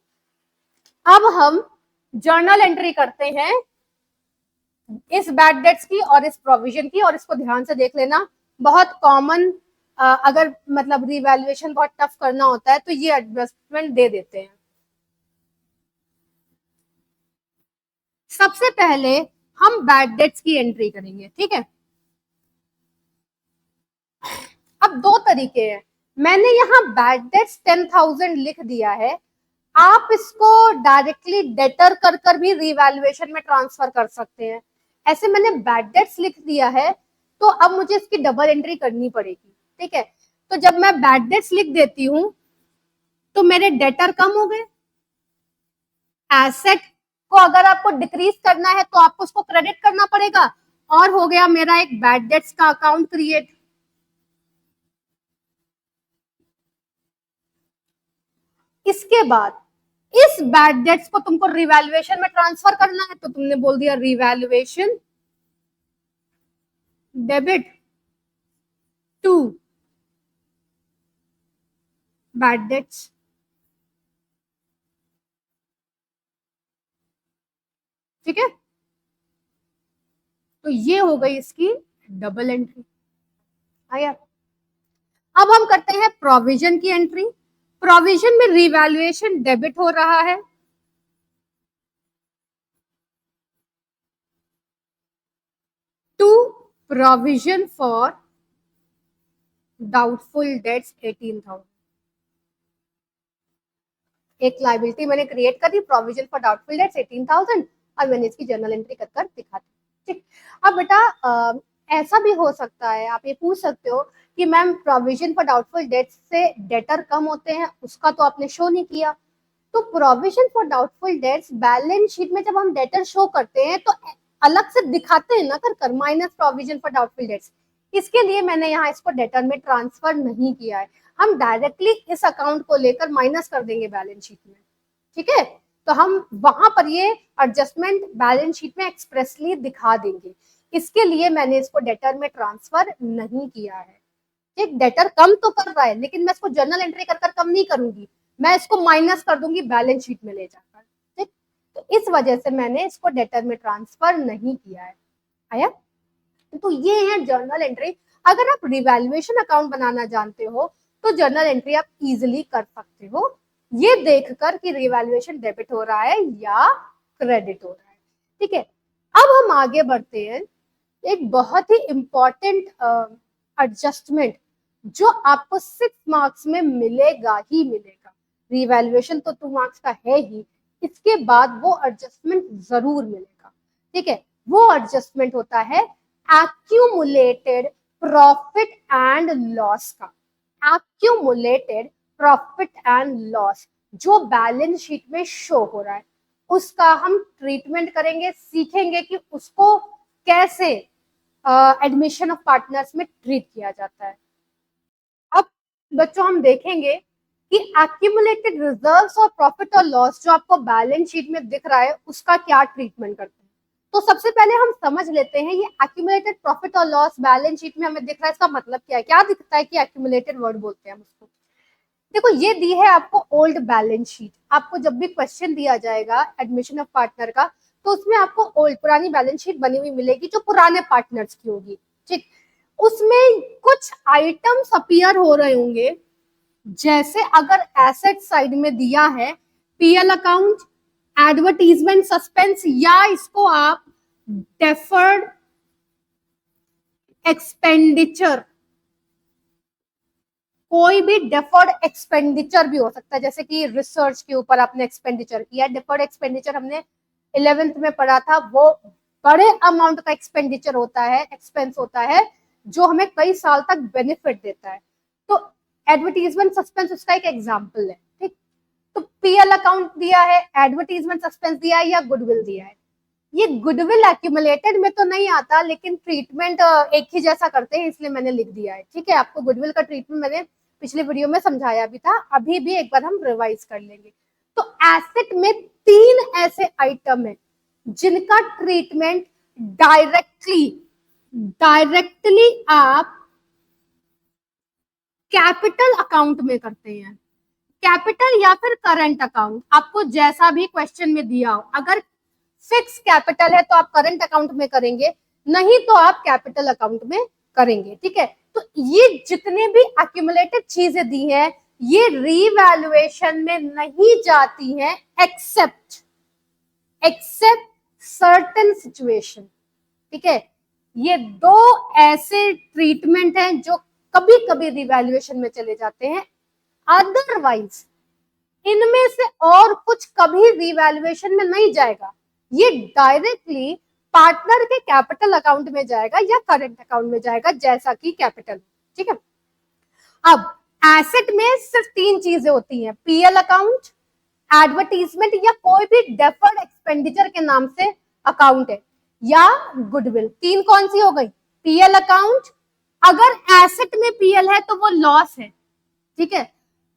अब हम जर्नल एंट्री करते हैं इस बैड डेट्स की और इस प्रोविजन की, और इसको ध्यान से देख लेना, बहुत कॉमन, अगर मतलब रिवैल्यूएशन बहुत टफ करना होता है तो ये एडजस्टमेंट दे देते हैं। सबसे पहले हम बैड डेट्स की एंट्री करेंगे, ठीक है। अब दो तरीके हैं, मैंने यहाँ बैड डेट्स 10,000 लिख दिया है, आप इसको डायरेक्टली डेटर कर कर भी रिवैल्यूएशन में ट्रांसफर कर सकते हैं। ऐसे मैंने बैड डेट्स लिख दिया है तो अब मुझे इसकी डबल एंट्री करनी पड़ेगी, ठीक है। तो जब मैं बैड डेट्स लिख देती हूं तो मेरे डेटर कम हो गए, एसेट को अगर आपको डिक्रीज करना है तो आपको उसको क्रेडिट करना पड़ेगा, और हो गया मेरा एक बैड डेट्स का अकाउंट क्रिएट। इसके बाद इस बैड डेट्स को तुमको रिवैल्यूएशन में ट्रांसफर करना है, तो तुमने बोल दिया revaluation debit to bad debts, ठीक है। तो ये हो गई इसकी डबल एंट्री, आया। अब हम करते हैं प्रोविजन की एंट्री। प्रोविजन में रिवैल्यूएशन डेबिट हो रहा है, to provision for doubtful debts 18,000। एक लाइबिलिटी मैंने क्रिएट कर दी, प्रोविजन फॉर डाउटफुल डेट्स 18,000, और मैंने इसकी जर्नल एंट्री कर कर दिखा दी, ठीक। अब बेटा ऐसा भी हो सकता है, आप ये पूछ सकते हो कि ma'am provision for doubtful dates से डेटर कम होते हैं, उसका तो आपने शो नहीं किया। तो provision for doubtful dates balance sheet में जब हम डेटर शो करते हैं तो अलग से दिखाते हैं ना कर minus provision for doubtful dates. इसके लिए मैंने यहाँ इसको डेटर में ट्रांसफर नहीं किया है, हम डायरेक्टली इस अकाउंट को लेकर माइनस कर देंगे बैलेंस शीट में, ठीक है। तो हम वहां पर ये एडजस्टमेंट बैलेंस शीट में एक्सप्रेसली दिखा देंगे, इसके लिए मैंने इसको डेटर में ट्रांसफर नहीं किया है। ठीक, डेटर कम तो कर रहा है लेकिन मैं इसको जर्नल एंट्री कर कर कम नहीं करूंगी, मैं इसको माइनस कर दूंगी बैलेंस शीट में ले जाकर। ठीक, तो इस वजह से मैंने इसको डेटर में ट्रांसफर नहीं किया है। आया? तो ये है जर्नल एंट्री। अगर आप रिवैल्यूएशन अकाउंट बनाना जानते हो तो जर्नल एंट्री आप इजिली कर सकते हो, ये देखकर कि रिवैल्यूएशन डेबिट हो रहा है या क्रेडिट हो रहा है। ठीक है, अब हम आगे बढ़ते हैं। एक बहुत ही इंपॉर्टेंट एडजस्टमेंट जो आपको 6 मार्क्स में मिलेगा ही मिलेगा, रिवैल्यूएशन तो 2 मार्क्स का है ही, इसके बाद वो एडजस्टमेंट जरूर मिलेगा। ठीक है, वो एडजस्टमेंट होता है एक्यूमुलेटेड प्रॉफिट एंड लॉस का। एक्यूमुलेटेड प्रॉफिट एंड लॉस जो बैलेंस शीट में शो हो रहा है, उसका हम ट्रीटमेंट करेंगे, सीखेंगे कि उसको कैसे एडमिशन ऑफ पार्टनर्स में ट्रीट किया जाता है। अब बच्चों हम देखेंगे कि एक्यूमुलेटेड रिजर्व्स और प्रॉफिट और लॉस जो आपको बैलेंस शीट में दिख रहा है उसका क्या ट्रीटमेंट करते हैं। तो सबसे पहले हम समझ लेते हैं ये एक्यूमुलेटेड प्रॉफिट और लॉस बैलेंस शीट में हमें दिख रहा है, इसका मतलब क्या है, क्या दिखता है कि एक्यूमुलेटेड वर्ड बोलते हैं हम उसको। देखो ये दी है आपको ओल्ड बैलेंस शीट, आपको जब भी क्वेश्चन दिया जाएगा एडमिशन ऑफ पार्टनर का तो उसमें आपको ओल्ड पुरानी बैलेंस शीट बनी हुई मिलेगी जो पुराने पार्टनर्स की होगी। ठीक, उसमें कुछ आइटम्स अपीयर हो रहे होंगे, जैसे अगर एसेट साइड में दिया है पीएल अकाउंट, एडवर्टीजमेंट सस्पेंस, या इसको आप डेफर्ड एक्सपेंडिचर, कोई भी डेफर्ड एक्सपेंडिचर भी हो सकता है, जैसे कि रिसर्च के ऊपर आपने एक्सपेंडिचर किया। डेफर्ड एक्सपेंडिचर हमने 11th में पढ़ा था, वो बड़े अमाउंट का एक्सपेंडिचर होता है, एक्सपेंस होता है जो हमें कई साल तक बेनिफिट देता है। तो एडवर्टीजमेंट सस्पेंस उसका एक एग्जाम्पल है। ठीक, तो पीएल अकाउंट दिया है, एडवर्टीजमेंट सस्पेंस दिया है या गुडविल दिया है। ये गुडविल एक्यूमुलेटेड में तो नहीं आता लेकिन ट्रीटमेंट एक ही जैसा करते हैं इसलिए मैंने लिख दिया है। ठीक है, आपको गुडविल का ट्रीटमेंट मैंने पिछले वीडियो में समझाया भी था, अभी भी एक बार हम रिवाइज कर लेंगे। तो एसेट में 3 ऐसे आइटम है जिनका ट्रीटमेंट डायरेक्टली आप कैपिटल अकाउंट में करते हैं, कैपिटल या फिर करंट अकाउंट, आपको जैसा भी क्वेश्चन में दिया हो। अगर फिक्स कैपिटल है तो आप करंट अकाउंट में करेंगे, नहीं तो आप कैपिटल अकाउंट में करेंगे। ठीक है, तो ये जितने भी एक्यूमुलेटेड चीजें दी हैं ये रीवैल्यूएशन में नहीं जाती हैं एक्सेप्ट सर्टेन सिचुएशन। ठीक है, ये 2 ऐसे ट्रीटमेंट हैं जो कभी कभी रिवैल्यूएशन में चले जाते हैं, अदरवाइज इनमें से और कुछ कभी रिवैल्यूएशन में नहीं जाएगा, ये डायरेक्टली पार्टनर के कैपिटल अकाउंट में जाएगा या करंट अकाउंट में जाएगा, जैसा कि कैपिटल। ठीक है, अब एसेट में सिर्फ 3 चीजें होती हैं, पीएल अकाउंट, एडवर्टीजमेंट या कोई भी डेफर्ड एक्सपेंडिचर के नाम से अकाउंट है, या गुडविल। 3 कौन सी हो गई? पीएल अकाउंट, अगर एसेट में पीएल है तो वो लॉस है। ठीक है,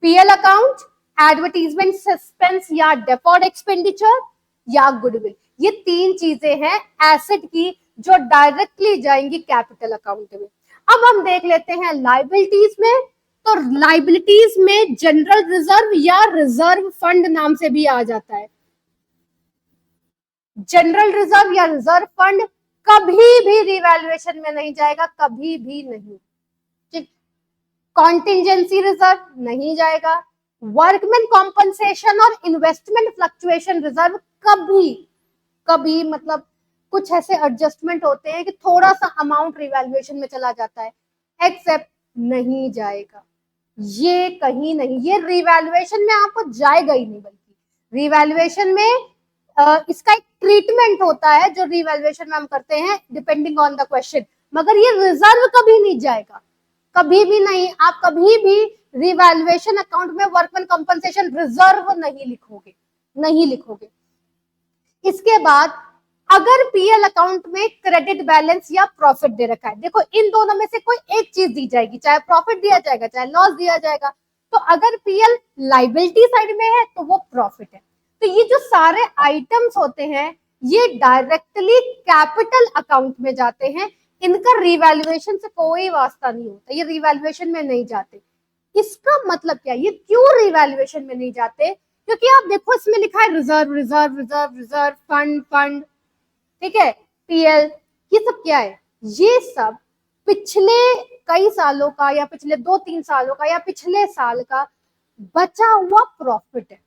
पीएल अकाउंट, एडवर्टीजमेंट सस्पेंस या डेफर्ड एक्सपेंडिचर या गुडविल, ये 3 चीजें हैं एसेट की जो डायरेक्टली जाएंगी कैपिटल अकाउंट में। अब हम देख लेते हैं लायबिलिटीज में। तो लायबिलिटीज में जनरल रिजर्व या रिजर्व फंड नाम से भी आ जाता है। जनरल रिजर्व या रिजर्व फंड कभी भी रिवैल्यूएशन में नहीं जाएगा, कभी भी नहीं। कॉन्टिजेंसी रिजर्व नहीं जाएगा, वर्कमैन कॉम्पनसेशन और इन्वेस्टमेंट फ्लक्चुएशन रिजर्व कभी मतलब कुछ ऐसे एडजस्टमेंट होते हैं कि थोड़ा सा अमाउंट रिवैल्यूएशन में चला जाता है, एक्सेप्ट नहीं जाएगा, ये कहीं नहीं, ये रिवैल्यूएशन में आपको जाएगा ही नहीं, बल्कि रिवैल्यूएशन में इसका एक ट्रीटमेंट होता है जो रिवैल्यूएशन में हम करते हैं डिपेंडिंग ऑन द क्वेश्चन, मगर ये रिजर्व कभी नहीं जाएगा, कभी भी नहीं। आप कभी भी रिवैल्यूएशन अकाउंट में वर्कमैन कंपनसेशन रिजर्व नहीं लिखोगे। इसके बाद अगर पीएल अकाउंट में क्रेडिट बैलेंस या प्रॉफिट दे रखा है, देखो इन दोनों में से कोई एक चीज दी जाएगी, चाहे प्रॉफिट दिया जाएगा चाहे लॉस दिया जाएगा। तो अगर पीएल लाइबिलिटी साइड में है तो वो प्रॉफिट है। तो ये जो सारे आइटम्स होते हैं ये डायरेक्टली कैपिटल अकाउंट में जाते हैं, इनका रिवैल्यूएशन से कोई वास्ता नहीं होता, ये रिवैल्यूएशन में नहीं जाते। इसका मतलब क्या, ये क्यों रिवैल्यूएशन में नहीं जाते? क्योंकि आप देखो इसमें लिखा है reserve reserve reserve reserve, fund fund, ठीक है, पीएल, ये सब क्या है? ये सब पिछले कई सालों का या पिछले 2-3 सालों का या पिछले साल का बचा हुआ प्रॉफिट है।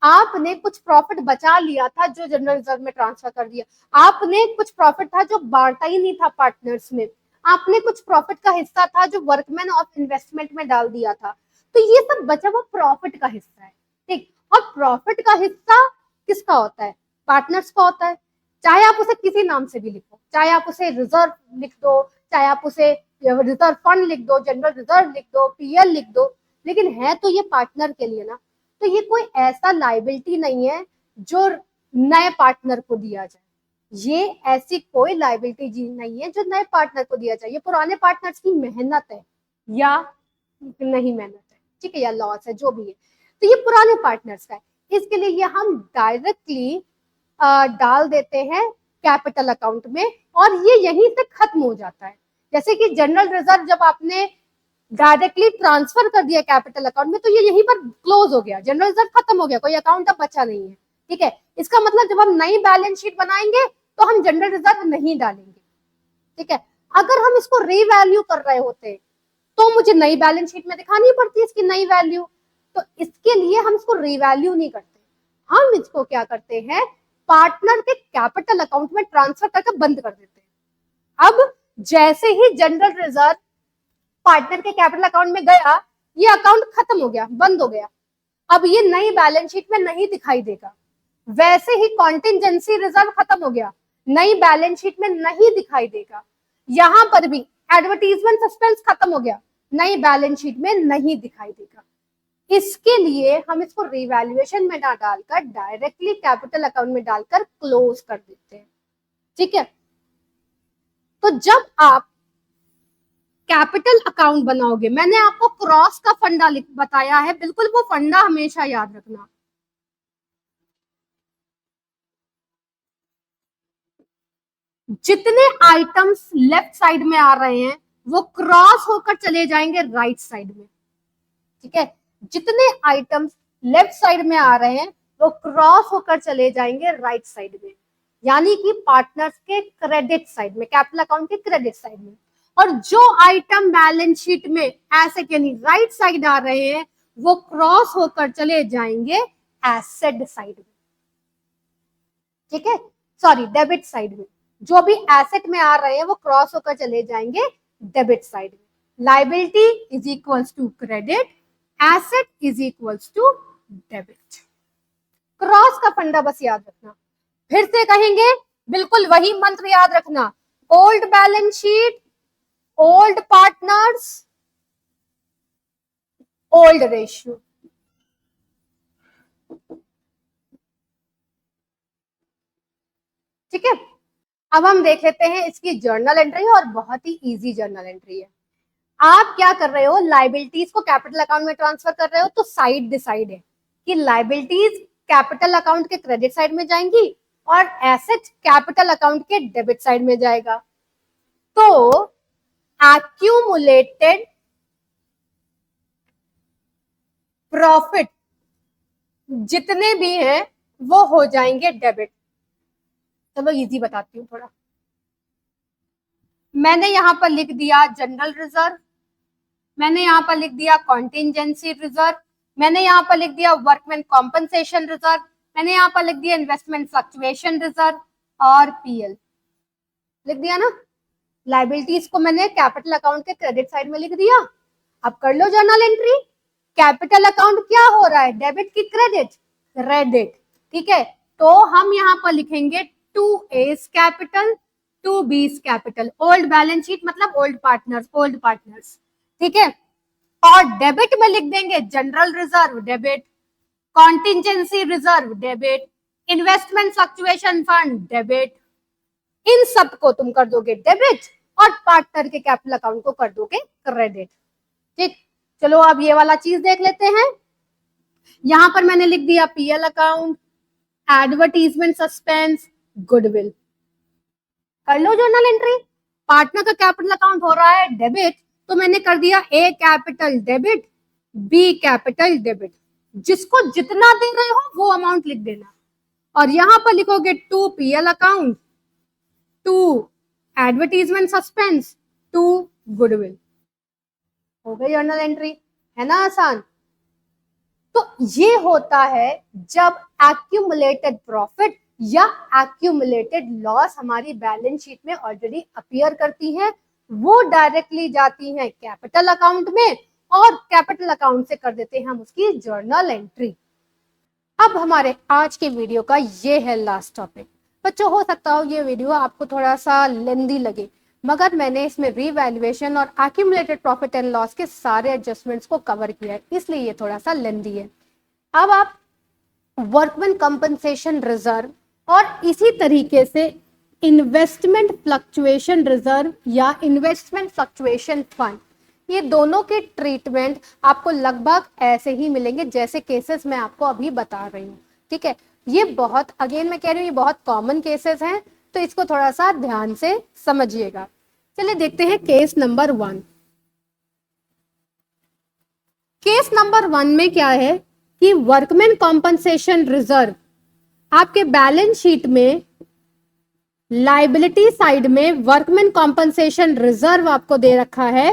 आपने कुछ प्रॉफिट बचा लिया था जो जनरल रिजर्व में ट्रांसफर कर दिया, आपने कुछ प्रॉफिट था जो बांटा ही नहीं था पार्टनर्स में, आपने कुछ प्रॉफिट का हिस्सा था जो वर्कमैन ऑफ इन्वेस्टमेंट में डाल दिया था। तो ये सब बचा हुआ प्रॉफिट का हिस्सा है, ठीक। और प्रॉफिट का हिस्सा किसका होता है? पार्टनर्स का होता है। चाहे आप उसे किसी नाम से भी लिखो, चाहे आप उसे रिजर्व लिख दो, चाहे आप उसे रिजर्व फंड लिख दो, जनरल रिजर्व लिख दो, पीएल लिख दो, लेकिन है तो ये पार्टनर के लिए ना। तो ये कोई ऐसा लाइबिलिटी नहीं है जो नए पार्टनर को दिया जाए, ये ऐसी कोई लाइबिलिटी नहीं है जो नए पार्टनर को दिया जाए। ये पुराने पार्टनर्स की मेहनत है या नहीं मेहनत है, ठीक है, या लॉस है, जो भी है, तो ये पुराने पार्टनर्स का है। इसके लिए ये हम डायरेक्टली डाल देते हैं कैपिटल अकाउंट में और ये यहीं से खत्म हो जाता है। जैसे कि जनरल रिजर्व जब आपने डायरेक्टली ट्रांसफर कर दिया कैपिटल अकाउंट में तो ये यहीं पर क्लोज हो गया, जनरल रिजर्व खत्म हो गया, कोई अकाउंट अब बचा नहीं है, ठीक है। इसका मतलब जब हम नई बैलेंस शीट बनाएंगे तो हम जनरल रिजर्व नहीं डालेंगे, ठीक है। अगर हम इसको रीवैल्यू कर रहे होते तो मुझे नई बैलेंस शीट में दिखानी पड़ती इसकी नई वैल्यू, तो इसके लिए हम इसको रीवैल्यू नहीं करते, हम इसको क्या करते हैं, पार्टनर के कैपिटल अकाउंट में ट्रांसफर करके बंद कर देते हैं। अब जैसे ही जनरल रिजर्व पार्टनर के कैपिटल अकाउंट में गया, ये अकाउंट खत्म हो गया, बंद हो गया, अब ये नई बैलेंस शीट में नहीं दिखाई देगा। वैसे ही कॉन्टिजेंसी रिजर्व खत्म हो गया, नई बैलेंस शीट में नहीं दिखाई देगा। यहां पर भी एडवर्टीजमेंट सस्पेंस खत्म हो गया, नई बैलेंस शीट में नहीं दिखाई देगा। इसके लिए हम इसको रिवैल्यूएशन में ना डालकर डायरेक्टली कैपिटल अकाउंट में डालकर क्लोज कर देते हैं, ठीक है। तो जब आप कैपिटल अकाउंट बनाओगे, मैंने आपको क्रॉस का फंडा बताया है, बिल्कुल वो फंडा हमेशा याद रखना। जितने आइटम्स लेफ्ट साइड में आ रहे हैं वो क्रॉस होकर चले जाएंगे राइट साइड में, ठीक है। जितने आइटम्स लेफ्ट साइड में आ रहे हैं वो क्रॉस होकर चले जाएंगे राइट साइड में, यानी कि पार्टनर्स के क्रेडिट साइड में, कैपिटल अकाउंट के क्रेडिट साइड में। और जो आइटम बैलेंस शीट में एसेट यानी राइट साइड आ रहे हैं वो क्रॉस होकर चले जाएंगे एसेट साइड में, ठीक है, सॉरी डेबिट साइड में। जो भी एसेट में आ रहे हैं वो क्रॉस होकर चले जाएंगे डेबिट साइड में। Liability is equals to credit, asset is equals to debit. Cross का फंडा बस याद रखना, फिर से कहेंगे बिल्कुल वही मंत्र याद रखना, old balance sheet, old partners, old ratio, ठीक है। अब हम देख लेते हैं इसकी जर्नल एंट्री, और बहुत ही इजी जर्नल एंट्री है। आप क्या कर रहे हो, लाइबिलिटीज को कैपिटल अकाउंट में ट्रांसफर कर रहे हो, तो साइड डिसाइड है कि लाइबिलिटीज कैपिटल अकाउंट के क्रेडिट साइड में जाएंगी और एसेट कैपिटल अकाउंट के डेबिट साइड में जाएगा। तो एक्यूमुलेटेड प्रॉफिट जितने भी हैं वो हो जाएंगे डेबिट। चलो इजी बताती हूँ थोड़ा। मैंने यहां पर लिख दिया जनरल रिजर्व, मैंने यहां पर लिख दिया कॉन्टिजेंसी रिजर्व, मैंने यहां पर लिख दिया वर्कमैन कॉम्पनसेशन रिजर्व, मैंने यहां पर लिख दिया इन्वेस्टमेंट फ्लक्चुएशन रिजर्व और पीएल लिख दिया ना। लाइबिलिटीज को मैंने कैपिटल अकाउंट के क्रेडिट साइड में लिख दिया। अब कर लो जर्नल एंट्री, कैपिटल अकाउंट क्या हो रहा है, डेबिट की क्रेडिट, क्रेडिट, ठीक है। तो हम यहां पर लिखेंगे 2A's capital 2B's capital, old balance sheet मतलब ओल्ड पार्टनर्स, ठीक है। और डेबिट में लिख देंगे general reserve debit, contingency reserve debit, investment fluctuation fund debit, इन सब को तुम कर दोगे डेबिट और पार्टनर के कैपिटल अकाउंट को कर दोगे क्रेडिट। ठीक, चलो अब ये वाला चीज देख लेते हैं। यहां पर मैंने लिख दिया PL account, advertisement suspense, goodwill. कर लो जर्नल एंट्री। पार्टनर का कैपिटल अकाउंट हो रहा है डेबिट, तो मैंने कर दिया A capital debit, B capital debit. जिसको जितना दे रहे हो वो अमाउंट लिख देना, और यहां पर लिखोगे to PL account, to advertisement suspense, to goodwill. हो गई जर्नल एंट्री, है ना आसान। तो ये होता है जब एक्यूमुलेटेड प्रॉफिट या एक्यूमुलेटेड लॉस हमारी बैलेंस शीट में ऑलरेडी अपीयर करती है, वो डायरेक्टली जाती है कैपिटल अकाउंट में, और कैपिटल अकाउंट से कर देते हैं हम उसकी जर्नल एंट्री। अब हमारे आज के वीडियो का ये है लास्ट टॉपिक। बच्चों, हो सकता हो ये वीडियो आपको थोड़ा सा लेंदी लगे, मगर मैंने इसमें रीवैल्यूएशन और एक्यूमुलेटेड प्रॉफिट एंड लॉस के सारे एडजस्टमेंट्स को कवर किया है, इसलिए ये थोड़ा सा लेंदी है। अब आप वर्कमैन कंपनसेशन रिजर्व और इसी तरीके से इन्वेस्टमेंट फ्लक्चुएशन रिजर्व या इन्वेस्टमेंट फ्लक्चुएशन फंड, ये दोनों के ट्रीटमेंट आपको लगभग ऐसे ही मिलेंगे जैसे केसेस मैं आपको अभी बता रही हूँ। ठीक है, ये बहुत, अगेन मैं कह रही हूँ, ये बहुत कॉमन केसेस हैं, तो इसको थोड़ा सा ध्यान से समझिएगा। चलिए देखते हैं केस नंबर 1। केस नंबर 1 में क्या है कि वर्कमैन कॉम्पनसेशन रिजर्व आपके बैलेंस शीट में लाइबिलिटी साइड में वर्कमैन कॉम्पनसेशन रिजर्व आपको दे रखा है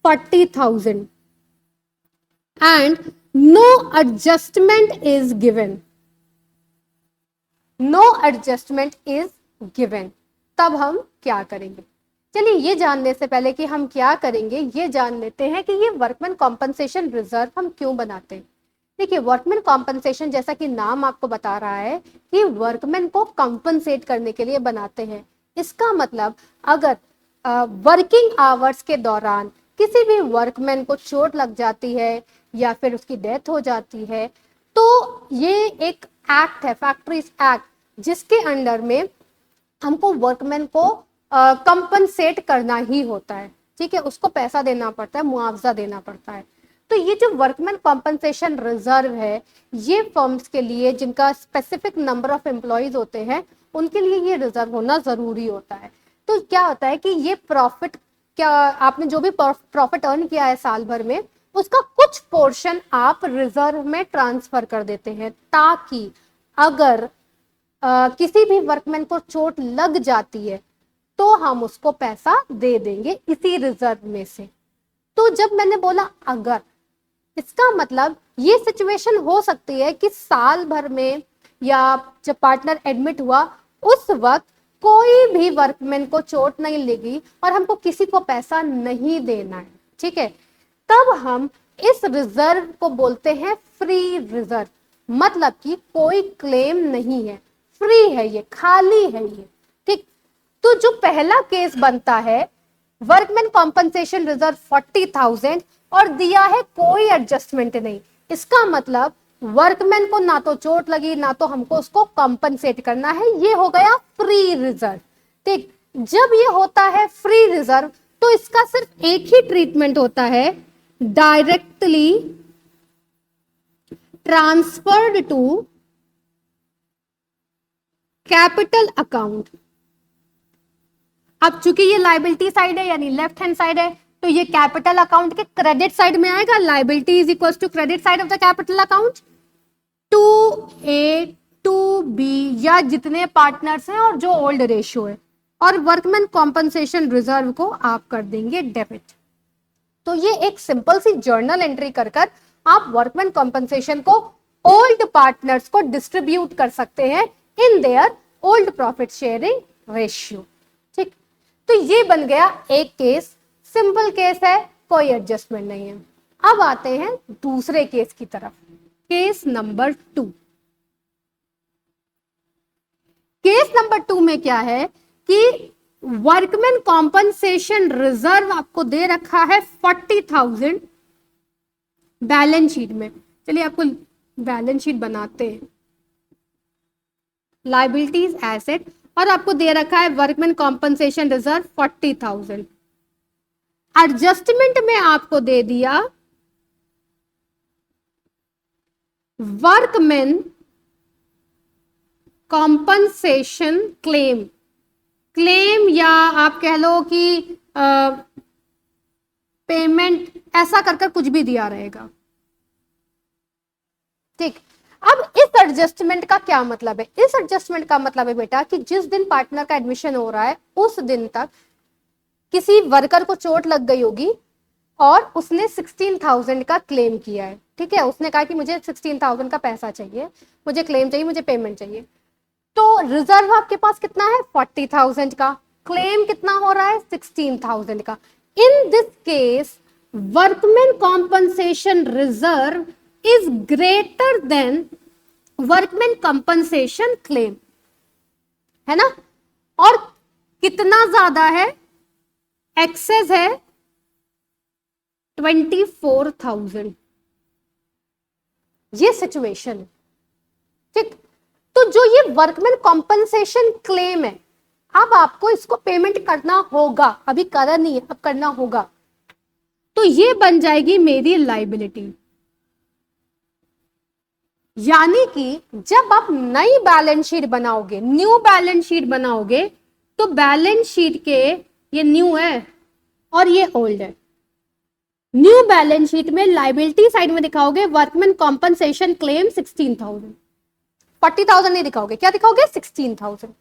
40,000 and no adjustment is given. No adjustment is given. तब हम क्या करेंगे? चलिए ये जानने से पहले कि हम क्या करेंगे, ये जान लेते हैं कि ये वर्कमैन कॉम्पनसेशन रिजर्व हम क्यों बनाते हैं। देखिए, वर्कमैन कॉम्पनसेशन जैसा कि नाम आपको बता रहा है कि वर्कमैन को कॉम्पनसेट करने के लिए बनाते हैं। इसका मतलब अगर वर्किंग आवर्स के दौरान किसी भी वर्कमैन को चोट लग जाती है या फिर उसकी डेथ हो जाती है, तो ये एक एक्ट है, फैक्ट्रीज एक्ट, जिसके अंडर में हमको वर्कमैन को कंपनसेट करना ही होता है। ठीक है, उसको पैसा देना पड़ता है, मुआवजा देना पड़ता है। तो ये जो वर्कमैन कॉम्पनसेशन रिजर्व है, ये फर्म्स के लिए जिनका स्पेसिफिक नंबर ऑफ एम्प्लॉयज होते हैं, उनके लिए ये रिजर्व होना जरूरी होता है। तो क्या होता है कि ये प्रॉफिट, क्या आपने जो भी प्रॉफिट अर्न किया है साल भर में, उसका कुछ पोर्शन आप रिजर्व में ट्रांसफर कर देते हैं, ताकि अगर किसी भी वर्कमैन को चोट लग जाती है तो हम उसको पैसा दे देंगे इसी रिजर्व में से। तो जब मैंने बोला अगर, इसका मतलब ये सिचुएशन हो सकती है कि साल भर में या जब पार्टनर एडमिट हुआ उस वक्त कोई भी वर्कमैन को चोट नहीं लगी और हमको किसी को पैसा नहीं देना है। ठीक है, तब हम इस रिजर्व को बोलते हैं फ्री रिजर्व, मतलब कि कोई क्लेम नहीं है, फ्री है, ये खाली है ये। ठीक, तो जो पहला केस बनता है वर्कमैन कॉम्पनसेशन रिजर्व 40,000 और दिया है कोई एडजस्टमेंट नहीं, इसका मतलब वर्कमैन को ना तो चोट लगी ना तो हमको उसको कॉम्पनसेट करना है, ये हो गया फ्री रिजर्व। ठीक, जब ये होता है फ्री रिजर्व तो इसका सिर्फ एक ही ट्रीटमेंट होता है, directly transferred to capital account. अब चूंकि ये लाइबिलिटी साइड है यानी लेफ्ट हैंड साइड है, तो ये कैपिटल अकाउंट के क्रेडिट साइड में आएगा। Liability is equal to credit side of the capital account, 2A 2B या जितने पार्टनर्स हैं और जो ओल्ड रेशियो है, और वर्कमैन कॉम्पनसेशन रिजर्व को आप कर देंगे डेबिट। तो ये एक सिंपल सी जर्नल एंट्री कर कर आप वर्कमैन कॉम्पनसेशन को ओल्ड पार्टनर्स को डिस्ट्रीब्यूट कर सकते हैं in their old profit sharing ratio. ठीक, तो ये बन गया एक केस, सिंपल केस है, कोई एडजस्टमेंट नहीं है। अब आते हैं दूसरे केस की तरफ, केस नंबर 2। केस नंबर 2 में क्या है कि वर्कमैन कॉम्पनसेशन रिजर्व आपको दे रखा है 40,000 बैलेंस शीट में। चलिए आपको बैलेंस शीट बनाते हैं। लाइबिलिटीज एसेट और आपको दे रखा है वर्कमैन कॉम्पनसेशन रिजर्व 40,000। एडजस्टमेंट में आपको दे दिया वर्कमैन कॉम्पनसेशन क्लेम, क्लेम या आप कह लो कि पेमेंट, ऐसा कर कर कुछ भी दिया रहेगा। ठीक, अब इस एडजस्टमेंट का क्या मतलब है? इस एडजस्टमेंट का मतलब है बेटा कि जिस दिन पार्टनर का एडमिशन हो रहा है उस दिन तक किसी वर्कर को चोट लग गई होगी और उसने 16,000 का क्लेम किया है। ठीक है, उसने कहा कि मुझे 16,000 का पैसा चाहिए, मुझे क्लेम चाहिए, मुझे पेमेंट चाहिए। तो रिजर्व आपके पास कितना है? 40,000 का। क्लेम कितना हो रहा है? 16,000 का। In this case workman compensation reserve is greater than workman compensation claim, है ना? और कितना ज्यादा है? एक्सेस है 24,000। ये सिचुएशन, ठीक। तो जो ये वर्कमैन कॉम्पनसेशन क्लेम है, अब आपको इसको पेमेंट करना होगा, अभी करा नहीं है, अब करना होगा। तो ये बन जाएगी मेरी लाइबिलिटी। यानी कि जब आप नई बैलेंस शीट बनाओगे, न्यू बैलेंस शीट बनाओगे, तो बैलेंस शीट के, ये न्यू है और ये ओल्ड है, न्यू बैलेंस शीट में लाइबिलिटी साइड में दिखाओगे वर्कमैन कॉम्पनसेशन क्लेम 16,000, 40,000 नहीं दिखाओगे, क्या दिखाओगे? 16,000।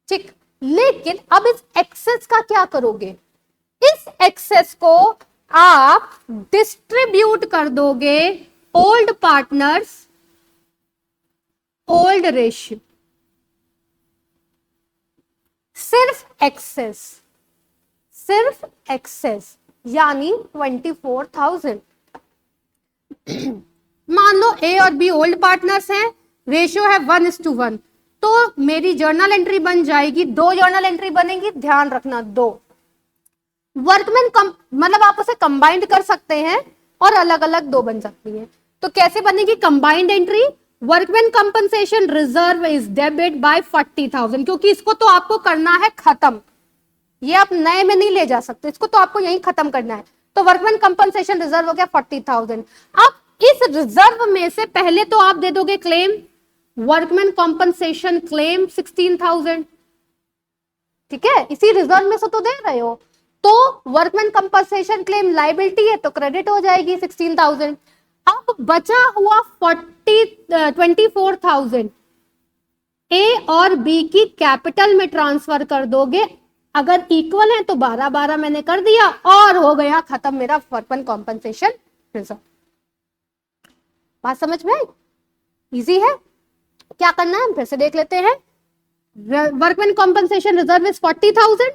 ठीक, लेकिन अब इस एक्सेस का क्या करोगे? इस एक्सेस को आप डिस्ट्रीब्यूट कर दोगे ओल्ड पार्टनर्स ओल्ड रेशियो, सिर्फ एक्सेस, सिर्फ एक्सेस यानी 24,000। मान लो ए और बी ओल्ड पार्टनर्स हैं, रेशियो है 1:1, तो मेरी जर्नल एंट्री बन जाएगी, 2 जर्नल एंट्री बनेगी, ध्यान रखना 2। वर्कमैन मतलब आप उसे कंबाइंड कर सकते हैं और अलग अलग 2 बन सकती है। तो कैसे बनेगी combined entry? Workman compensation reserve is debit bye 40,000, क्योंकि इसको तो आपको करना है खत्म, ये आप नए में नहीं ले जा सकते, इसको तो आपको यहीं खत्म करना है। तो वर्कमैन कंपनसेशन रिजर्व हो गया 40,000। अब इस रिजर्व में से पहले तो आप दे दोगे क्लेम, वर्कमैन कंपनसेशन क्लेम 16,000, ठीक है, इसी रिजर्व में से तो दे रहे हो। तो वर्कमैन कंपनसेशन क्लेम लाइबिलिटी है तो क्रेडिट हो जाएगी 16,000। अब बचा हुआ 24,000 ए और बी की कैपिटल में ट्रांसफर कर दोगे, अगर इक्वल है तो 12-12 मैंने कर दिया और हो गया खत्म मेरा वर्कमैन कॉम्पनसेशन रिजर्व। बात समझ में आई? इजी है। क्या करना है फिर से देख लेते हैं। Workman compensation reserve is 40,000,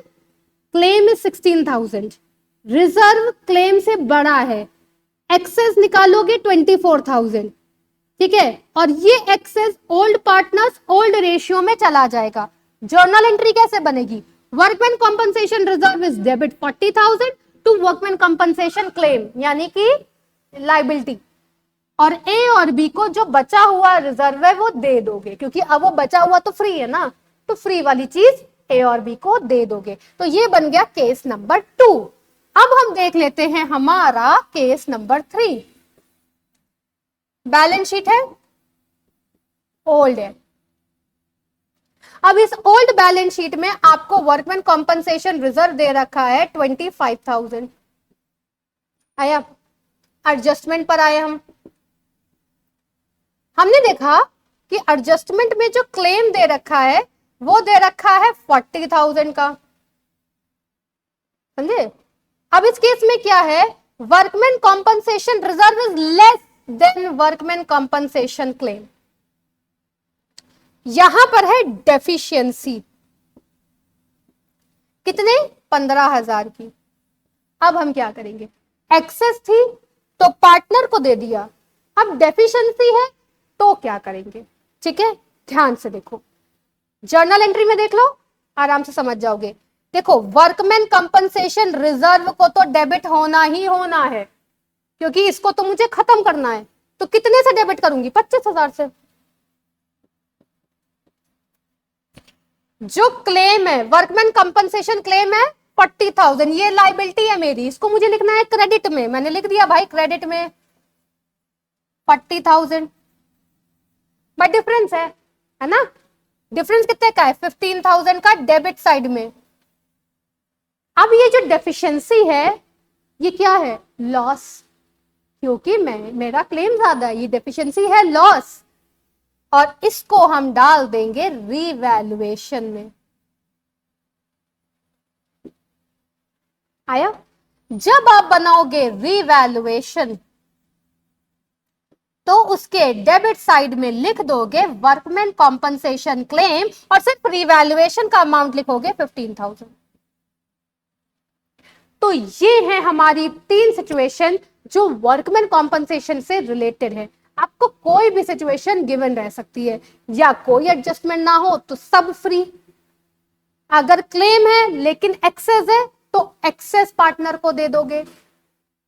claim is 16,000, reserve claim से बड़ा है, एक्सेस निकालोगे 24,000, ठीक है, और ये excess old partners old ratio में चला जाएगा। जर्नल एंट्री कैसे बनेगी? Workman compensation reserve is debit 40,000 to workman compensation claim, यानी कि लाइबिलिटी, और ए और बी को जो बचा हुआ रिजर्व है वो दे दोगे, क्योंकि अब वो बचा हुआ तो फ्री है ना, तो फ्री वाली चीज ए और बी को दे दोगे। तो ये बन गया केस नंबर 2। अब हम देख लेते हैं हमारा केस नंबर 3। बैलेंस शीट है, ओल्ड है। अब इस ओल्ड बैलेंस शीट में आपको वर्कमैन कॉम्पनसेशन रिजर्व दे रखा है 25,000। आया, एडजस्टमेंट पर आए हमने देखा कि एडजस्टमेंट में जो क्लेम दे रखा है वो दे रखा है 40,000 का, समझे? अब इस केस में क्या है? Workman compensation reserve is less than workman compensation claim. यहां पर है डेफिशिएंसी, कितने? 15,000 की। अब हम क्या करेंगे? एक्सेस थी तो पार्टनर को दे दिया, अब डेफिशिएंसी है तो क्या करेंगे? ठीक है, ध्यान से देखो, जर्नल एंट्री में देख लो, आराम से समझ जाओगे। देखो, वर्कमैन कंपनसेशन रिजर्व को तो डेबिट होना ही होना है, क्योंकि इसको तो मुझे खत्म करना है। तो कितने से डेबिट करूंगी? 25,000 से। जो क्लेम है, वर्कमैन कंपनसेशन क्लेम है 40,000, ये लाइबिलिटी है मेरी, इसको मुझे लिखना है क्रेडिट में, मैंने लिख दिया भाई क्रेडिट में 40,000, बट डिफरेंस है ना, डिफरेंस कितने का है 15,000 का डेबिट साइड में। अब ये जो डेफिशिएंसी है ये क्या है, लॉस, क्योंकि मेरा क्लेम ज्यादा है, ये डेफिशिएंसी है लॉस, और इसको हम डाल देंगे रीवैल्यूएशन में। आया, जब आप बनाओगे रीवैल्यूएशन तो उसके डेबिट साइड में लिख दोगे वर्कमैन कॉम्पनसेशन क्लेम और सिर्फ रीवैल्यूएशन का अमाउंट लिखोगे 15,000। तो ये है हमारी 3 सिचुएशन जो वर्कमैन कॉम्पनसेशन से रिलेटेड है। आपको कोई भी सिचुएशन गिवन रह सकती है, या कोई एडजस्टमेंट ना हो तो सब फ्री, अगर क्लेम है लेकिन एक्सेस है तो एक्सेस पार्टनर को दे दोगे,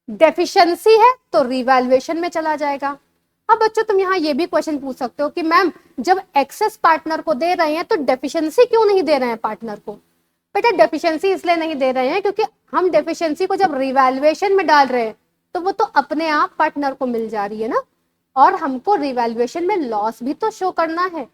डेफिशिएंसी है तो रिवैल्यूएशन में चला जाएगा। अब बच्चों तुम यहाँ ये भी क्वेश्चन पूछ सकते हो कि मैम जब एक्सेस पार्टनर को दे रहे हैं तो डेफिशिएंसी क्यों नहीं दे रहे हैं पार्टनर को। बेटा डेफिशिएंसी इसलिए नहीं दे रहे हैं क्योंकि हम डेफिशिएंसी को जब रिवैल्यूएशन में डाल रहे हैं तो वो तो अपने आप पार्टनर को मिल जा रही है ना, और हमको रिवैल्यूएशन में लॉस भी तो शो करना है,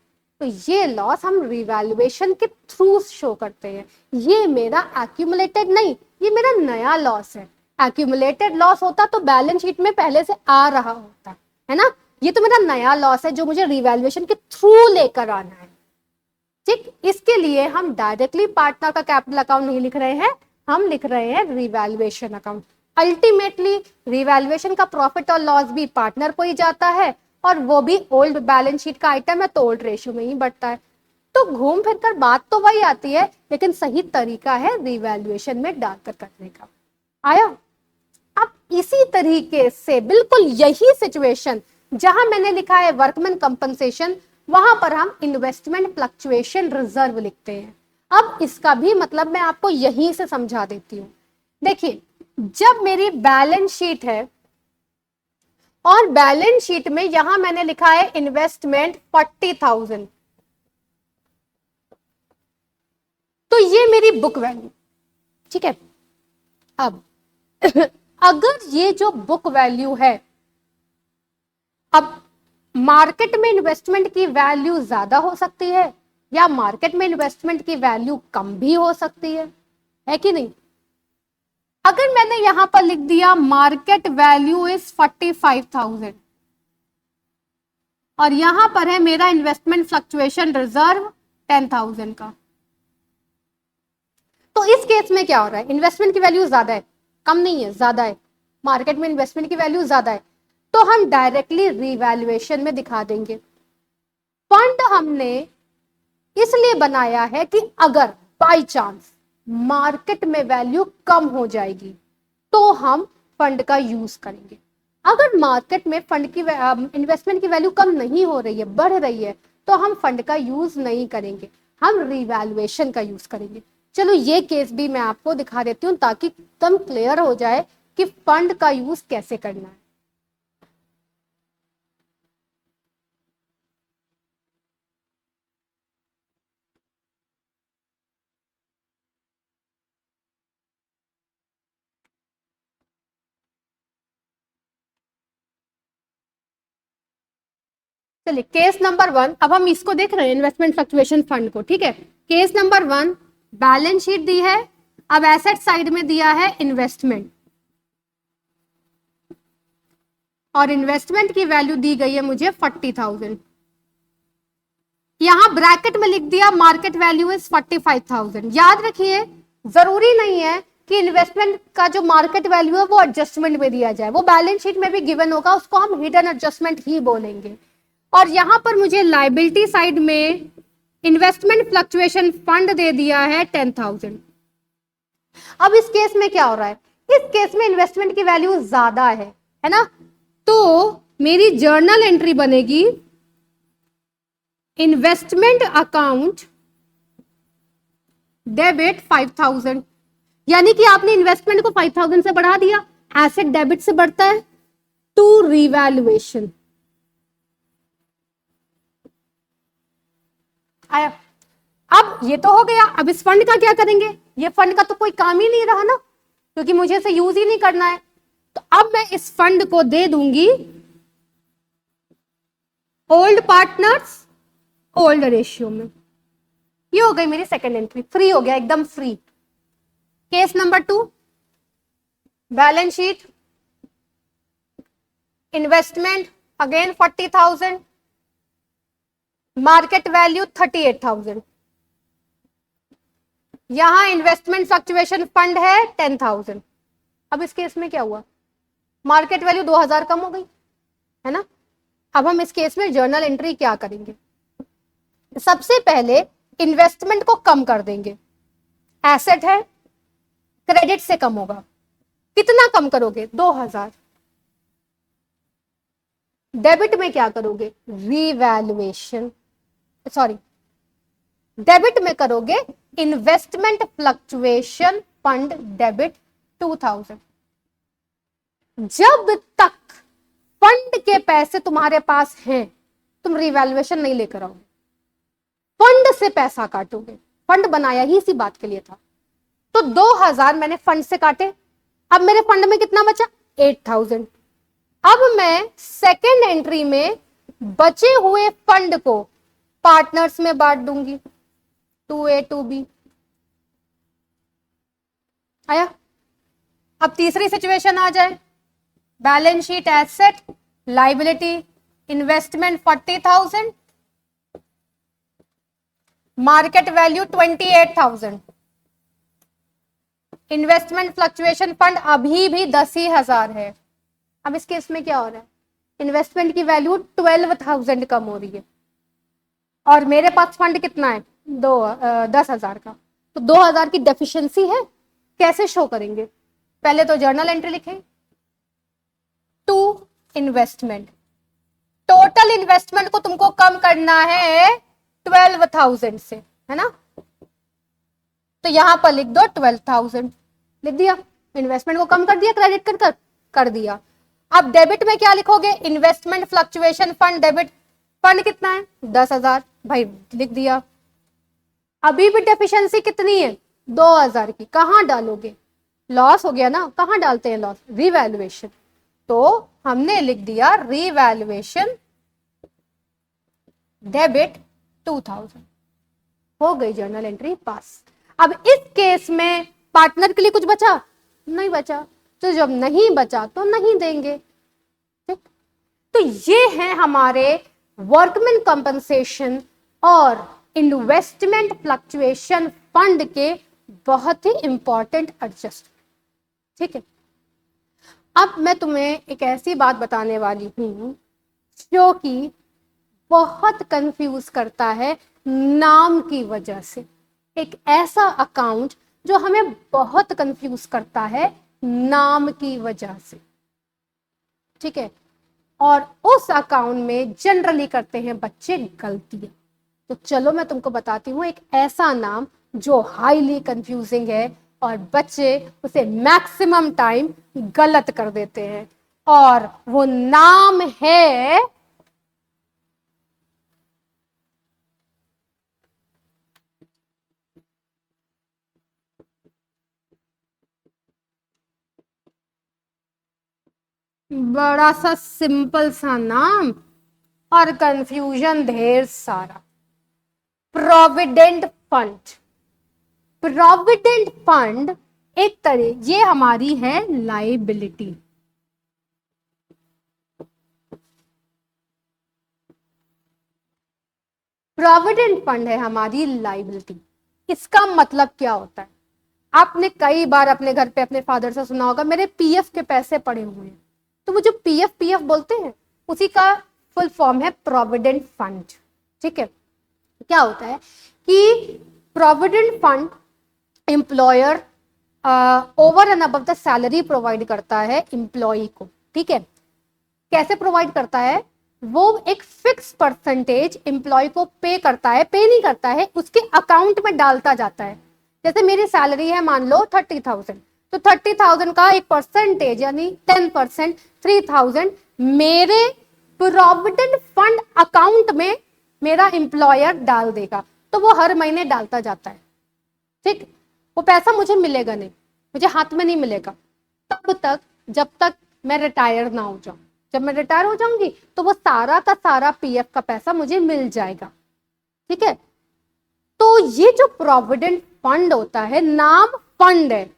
तो ये लॉस हम रिवैल्यूएशन के थ्रू शो करते हैं। ये मेरा एक्यूमुलेटेड नहीं, ये मेरा नया लॉस है। एक्यूमुलेटेड लॉस होता तो बैलेंस शीट में पहले से आ रहा होता है ना, ये तो मेरा नया लॉस है जो मुझे रिवैल्यूएशन के थ्रू लेकर आना है। ठीक, इसके लिए हम डायरेक्टली पार्टनर का कैपिटल अकाउंट नहीं लिख रहे हैं, हम लिख रहे हैं रिवैल्यूएशन अकाउंट। अल्टीमेटली रिवैल्यूएशन का प्रॉफिट और लॉस भी पार्टनर को ही जाता है, और वो भी ओल्ड बैलेंस शीट का आइटम है तो ओल्ड रेशियो में ही बढ़ता है। तो घूम फिर कर बात तो वही आती है, लेकिन सही तरीका है रिवैल्यूएशन में डालकर करने का। आया, अब इसी तरीके से बिल्कुल यही सिचुएशन जहां मैंने लिखा है वर्कमैन कंपनसेशन, वहां पर हम इन्वेस्टमेंट फ्लक्चुएशन रिजर्व लिखते हैं। अब इसका भी मतलब मैं आपको यहीं से समझा देती हूँ। देखिए, जब मेरी बैलेंस शीट है और बैलेंस शीट में यहां मैंने लिखा है इन्वेस्टमेंट 40,000, तो ये मेरी बुक वैल्यू, ठीक है। अब अगर ये जो बुक वैल्यू है, अब मार्केट में इन्वेस्टमेंट की वैल्यू ज्यादा हो सकती है या मार्केट में इन्वेस्टमेंट की वैल्यू कम भी हो सकती है कि नहीं। अगर मैंने यहां पर लिख दिया मार्केट वैल्यू इज 45,000 और यहां पर है मेरा इन्वेस्टमेंट फ्लक्चुएशन रिजर्व 10,000 का, तो इस केस में क्या हो रहा है, इन्वेस्टमेंट की वैल्यू ज्यादा है, कम नहीं है, ज्यादा है, मार्केट में इन्वेस्टमेंट की वैल्यू ज्यादा है, तो हम डायरेक्टली रिवैल्यूएशन में दिखा देंगे। फंड हमने इसलिए बनाया है कि अगर बाय चांस मार्केट में वैल्यू कम हो जाएगी तो हम फंड का यूज करेंगे। अगर मार्केट में फंड की इन्वेस्टमेंट की वैल्यू कम नहीं हो रही है, बढ़ रही है, तो हम फंड का यूज नहीं करेंगे, हम रिवैल्यूएशन का यूज करेंगे। चलो ये केस भी मैं आपको दिखा देती हूँ ताकि एकदम क्लियर हो जाए कि फंड का यूज कैसे करना है। चलिए केस नंबर 1, अब हम इसको देख रहे हैं इन्वेस्टमेंट फ्लक्चुएशन फंड को, ठीक है। केस नंबर 1, बैलेंस शीट दी है, अब एसेट साइड में दिया है इन्वेस्टमेंट, और इन्वेस्टमेंट की वैल्यू दी गई है मुझे 40,000, यहां ब्रैकेट में लिख दिया मार्केट वैल्यू इज 45,000। याद रखिए जरूरी नहीं है कि इन्वेस्टमेंट का जो मार्केट वैल्यू है वो एडजस्टमेंट में दिया जाए, वो बैलेंस शीट में भी गिवन होगा, उसको हम हिडन एडजस्टमेंट ही बोलेंगे। और यहां पर मुझे लाइबिलिटी साइड में इन्वेस्टमेंट फ्लक्चुएशन फंड दे दिया है 10,000। अब इस केस में क्या हो रहा है, इस केस में इन्वेस्टमेंट की वैल्यू ज्यादा है ना, तो मेरी जर्नल एंट्री बनेगी इन्वेस्टमेंट अकाउंट डेबिट 5,000, यानी कि आपने इन्वेस्टमेंट को 5,000 से बढ़ा दिया, एसेट डेबिट से बढ़ता है, टू रिवैल्यूएशन आया। अब ये तो हो गया। अब इस फंड का क्या करेंगे? ये फंड का तो कोई काम ही नहीं रहा ना, क्योंकि मुझे इसे यूज ही नहीं करना है। तो अब मैं इस फंड को दे दूंगी ओल्ड पार्टनर्स ओल्ड रेशियो में। ये हो गई मेरी सेकेंड एंट्री, फ्री हो गया, एकदम free. Case number 2, balance sheet, investment again 40,000, market value 38,000। यहां इन्वेस्टमेंट फ्लक्चुएशन फंड है 10,000। अब इस केस में क्या हुआ? मार्केट वैल्यू 2,000 कम हो गई है ना। अब हम इस केस में जर्नल एंट्री क्या करेंगे? सबसे पहले इन्वेस्टमेंट को कम कर देंगे। एसेट है, क्रेडिट से कम होगा। कितना कम करोगे? 2,000। डेबिट में क्या करोगे? रीवैल्यूएशन, सॉरी, डेबिट में करोगे इन्वेस्टमेंट फ्लक्चुएशन फंड डेबिट 2,000। जब तक फंड के पैसे तुम्हारे पास हैं, तुम रिवैल्यूएशन नहीं लेकर आओगे, फंड से पैसा काटोगे। फंड बनाया ही इसी बात के लिए था। तो 2,000 मैंने फंड से काटे। अब मेरे फंड में कितना बचा? 8,000। अब मैं सेकेंड एंट्री में बचे हुए फंड को पार्टनर्स में बांट दूंगी, 2A 2B। आया? अब तीसरी सिचुएशन आ जाए। Balance sheet, asset, liability, investment 40,000, market value 28,000, investment fluctuation fund अभी भी 10,000 है। अब इस केस में क्या हो रहा है? इन्वेस्टमेंट की वैल्यू 12,000 कम हो रही है और मेरे पास फंड कितना है? 10,000 का। तो 2,000 की डेफिशिएंसी है। कैसे शो करेंगे? पहले तो जर्नल एंट्री लिखें, टू इन्वेस्टमेंट। टोटल इन्वेस्टमेंट को तुमको कम करना है 12,000 से, है ना। तो यहां पर लिख दो 12,000, लिख दिया। इन्वेस्टमेंट को कम कर दिया, क्रेडिट कर दिया। अब डेबिट में क्या लिखोगे? Investment fluctuation fund debit. Fund कितना है? 10,000, भाई लिख दिया। अभी भी डेफिशिएंसी कितनी है? 2,000 की। कहां डालोगे? लॉस हो गया ना, कहां डालते हैं लॉस? रिवैल्यूएशन। तो हमने लिख दिया रिवैल्यूएशन डेबिट 2,000। हो गई जर्नल एंट्री पास। अब इस केस में पार्टनर के लिए कुछ बचा? नहीं बचा। तो जब नहीं बचा तो नहीं देंगे। ठीक? तो ये है हमारे वर्कमैन कंपनसेशन और इन्वेस्टमेंट फ्लक्चुएशन फंड के बहुत ही इंपॉर्टेंट एडजस्टमेंट। ठीक है। अब मैं तुम्हें एक ऐसी बात बताने वाली हूं जो कि बहुत कंफ्यूज करता है नाम की वजह से। एक ऐसा अकाउंट जो हमें बहुत कंफ्यूज करता है नाम की वजह से। ठीक है। और उस अकाउंट में जनरली करते हैं बच्चे गलतियां। तो चलो मैं तुमको बताती हूँ एक ऐसा नाम जो हाईली कंफ्यूजिंग है और बच्चे उसे मैक्सिमम टाइम गलत कर देते हैं, और वो नाम है बड़ा सा सिंपल सा नाम और कंफ्यूजन ढेर सारा, प्रोविडेंट फंड। प्रोविडेंट फंड एक तरह, ये हमारी है लाइबिलिटी। प्रोविडेंट फंड है हमारी लाइबिलिटी। इसका मतलब क्या होता है? आपने कई बार अपने घर पे अपने फादर से सुना होगा, मेरे पीएफ के पैसे पड़े हुए हैं। तो वो जो पीएफ पीएफ बोलते हैं उसी का फुल फॉर्म है प्रोविडेंट फंड। ठीक है। क्या होता है कि provident fund employer over and above the salary provide करता है एम्प्लॉय को। ठीक है। कैसे प्रोवाइड करता है? वो एक फिक्स परसेंटेज एम्प्लॉय को पे करता है, पे नहीं करता है, उसके अकाउंट में डालता जाता है। जैसे मेरी सैलरी है मान लो 30,000, तो 30,000 का एक परसेंटेज यानी 10%, 3,000 मेरे प्रोविडेंट फंड अकाउंट में मेरा एम्प्लॉयर डाल देगा। तो वो हर महीने डालता जाता है, ठीक। वो पैसा मुझे मिलेगा नहीं, मुझे हाथ में नहीं मिलेगा तब तक जब तक मैं रिटायर ना हो जाऊं। जब मैं रिटायर हो जाऊंगी तो वो सारा का सारा पीएफ का पैसा मुझे मिल जाएगा, ठीक है। तो ये जो प्रोविडेंट फंड होता है, नाम फंड है,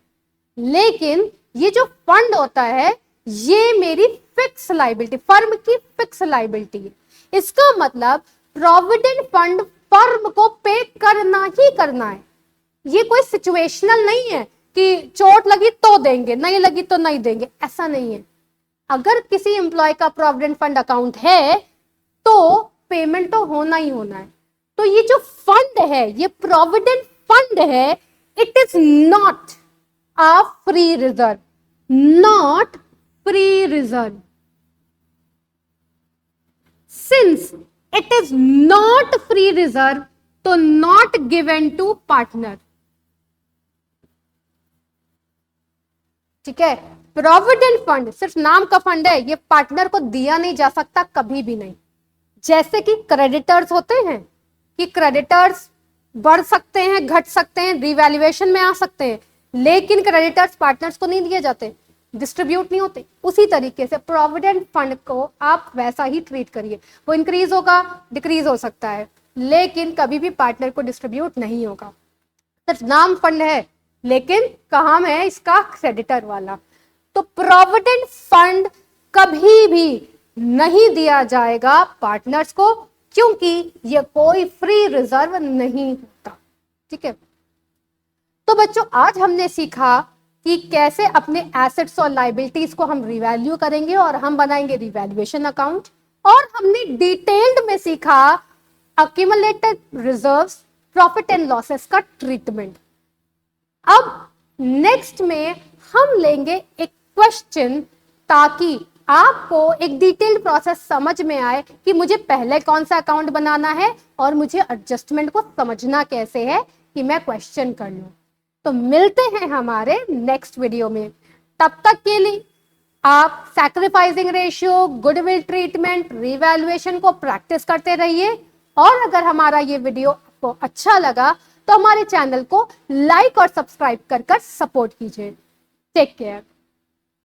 लेकिन ये जो फंड होता है ये मेरी फिक्स लाइबिलिटी, फर्म की फिक्स लाइबिलिटी है। इसका मतलब प्रोविडेंट फंड फर्म को पे करना ही करना है। ये कोई सिचुएशनल नहीं है कि चोट लगी तो देंगे, नहीं लगी तो नहीं देंगे, ऐसा नहीं है। अगर किसी एम्प्लॉय का प्रोविडेंट फंड अकाउंट है तो पेमेंट तो होना ही होना है। तो ये जो फंड है, ये प्रोविडेंट फंड है, it is not a free reserve, not free reserve. Since it is not free reserve तो नॉट गिवन टू पार्टनर, ठीक है। प्रोविडेंट फंड सिर्फ नाम का फंड है, ये पार्टनर को दिया नहीं जा सकता, कभी भी नहीं। जैसे कि क्रेडिटर्स होते हैं कि क्रेडिटर्स बढ़ सकते हैं, घट सकते हैं, रिवैल्यूएशन में आ सकते हैं, लेकिन क्रेडिटर्स पार्टनर्स को नहीं दिए जाते, डिस्ट्रीब्यूट नहीं होते। उसी तरीके से प्रोविडेंट फंड को आप वैसा ही ट्रीट करिए। वो इंक्रीज होगा, डिक्रीज हो सकता है, लेकिन कभी भी पार्टनर को डिस्ट्रीब्यूट नहीं होगा। सिर्फ नाम फंड है, लेकिन काम है इसका क्रेडिटर वाला। तो प्रोविडेंट फंड कभी भी नहीं दिया जाएगा पार्टनर्स को, क्योंकि ये कोई फ्री रिजर्व नहीं होता, ठीक है। तो बच्चों आज हमने सीखा कि कैसे अपने एसेट्स और लाइबिलिटीज को हम रिवैल्यू करेंगे और हम बनाएंगे रिवैल्यूएशन अकाउंट, और हमने डिटेल्ड में सीखा accumulated reserves, profit and losses का ट्रीटमेंट। अब नेक्स्ट में हम लेंगे एक क्वेश्चन, ताकि आपको एक डिटेल्ड प्रोसेस समझ में आए कि मुझे पहले कौन सा अकाउंट बनाना है और मुझे एडजस्टमेंट को समझना कैसे है कि मैं क्वेश्चन कर लूं। तो मिलते हैं हमारे नेक्स्ट वीडियो में। तब तक के लिए आप sacrificing ratio, goodwill treatment, revaluation को प्रैक्टिस करते रहिए। और अगर हमारा ये वीडियो आपको अच्छा लगा तो हमारे चैनल को लाइक और सब्सक्राइब कर सपोर्ट कीजिए। Take care.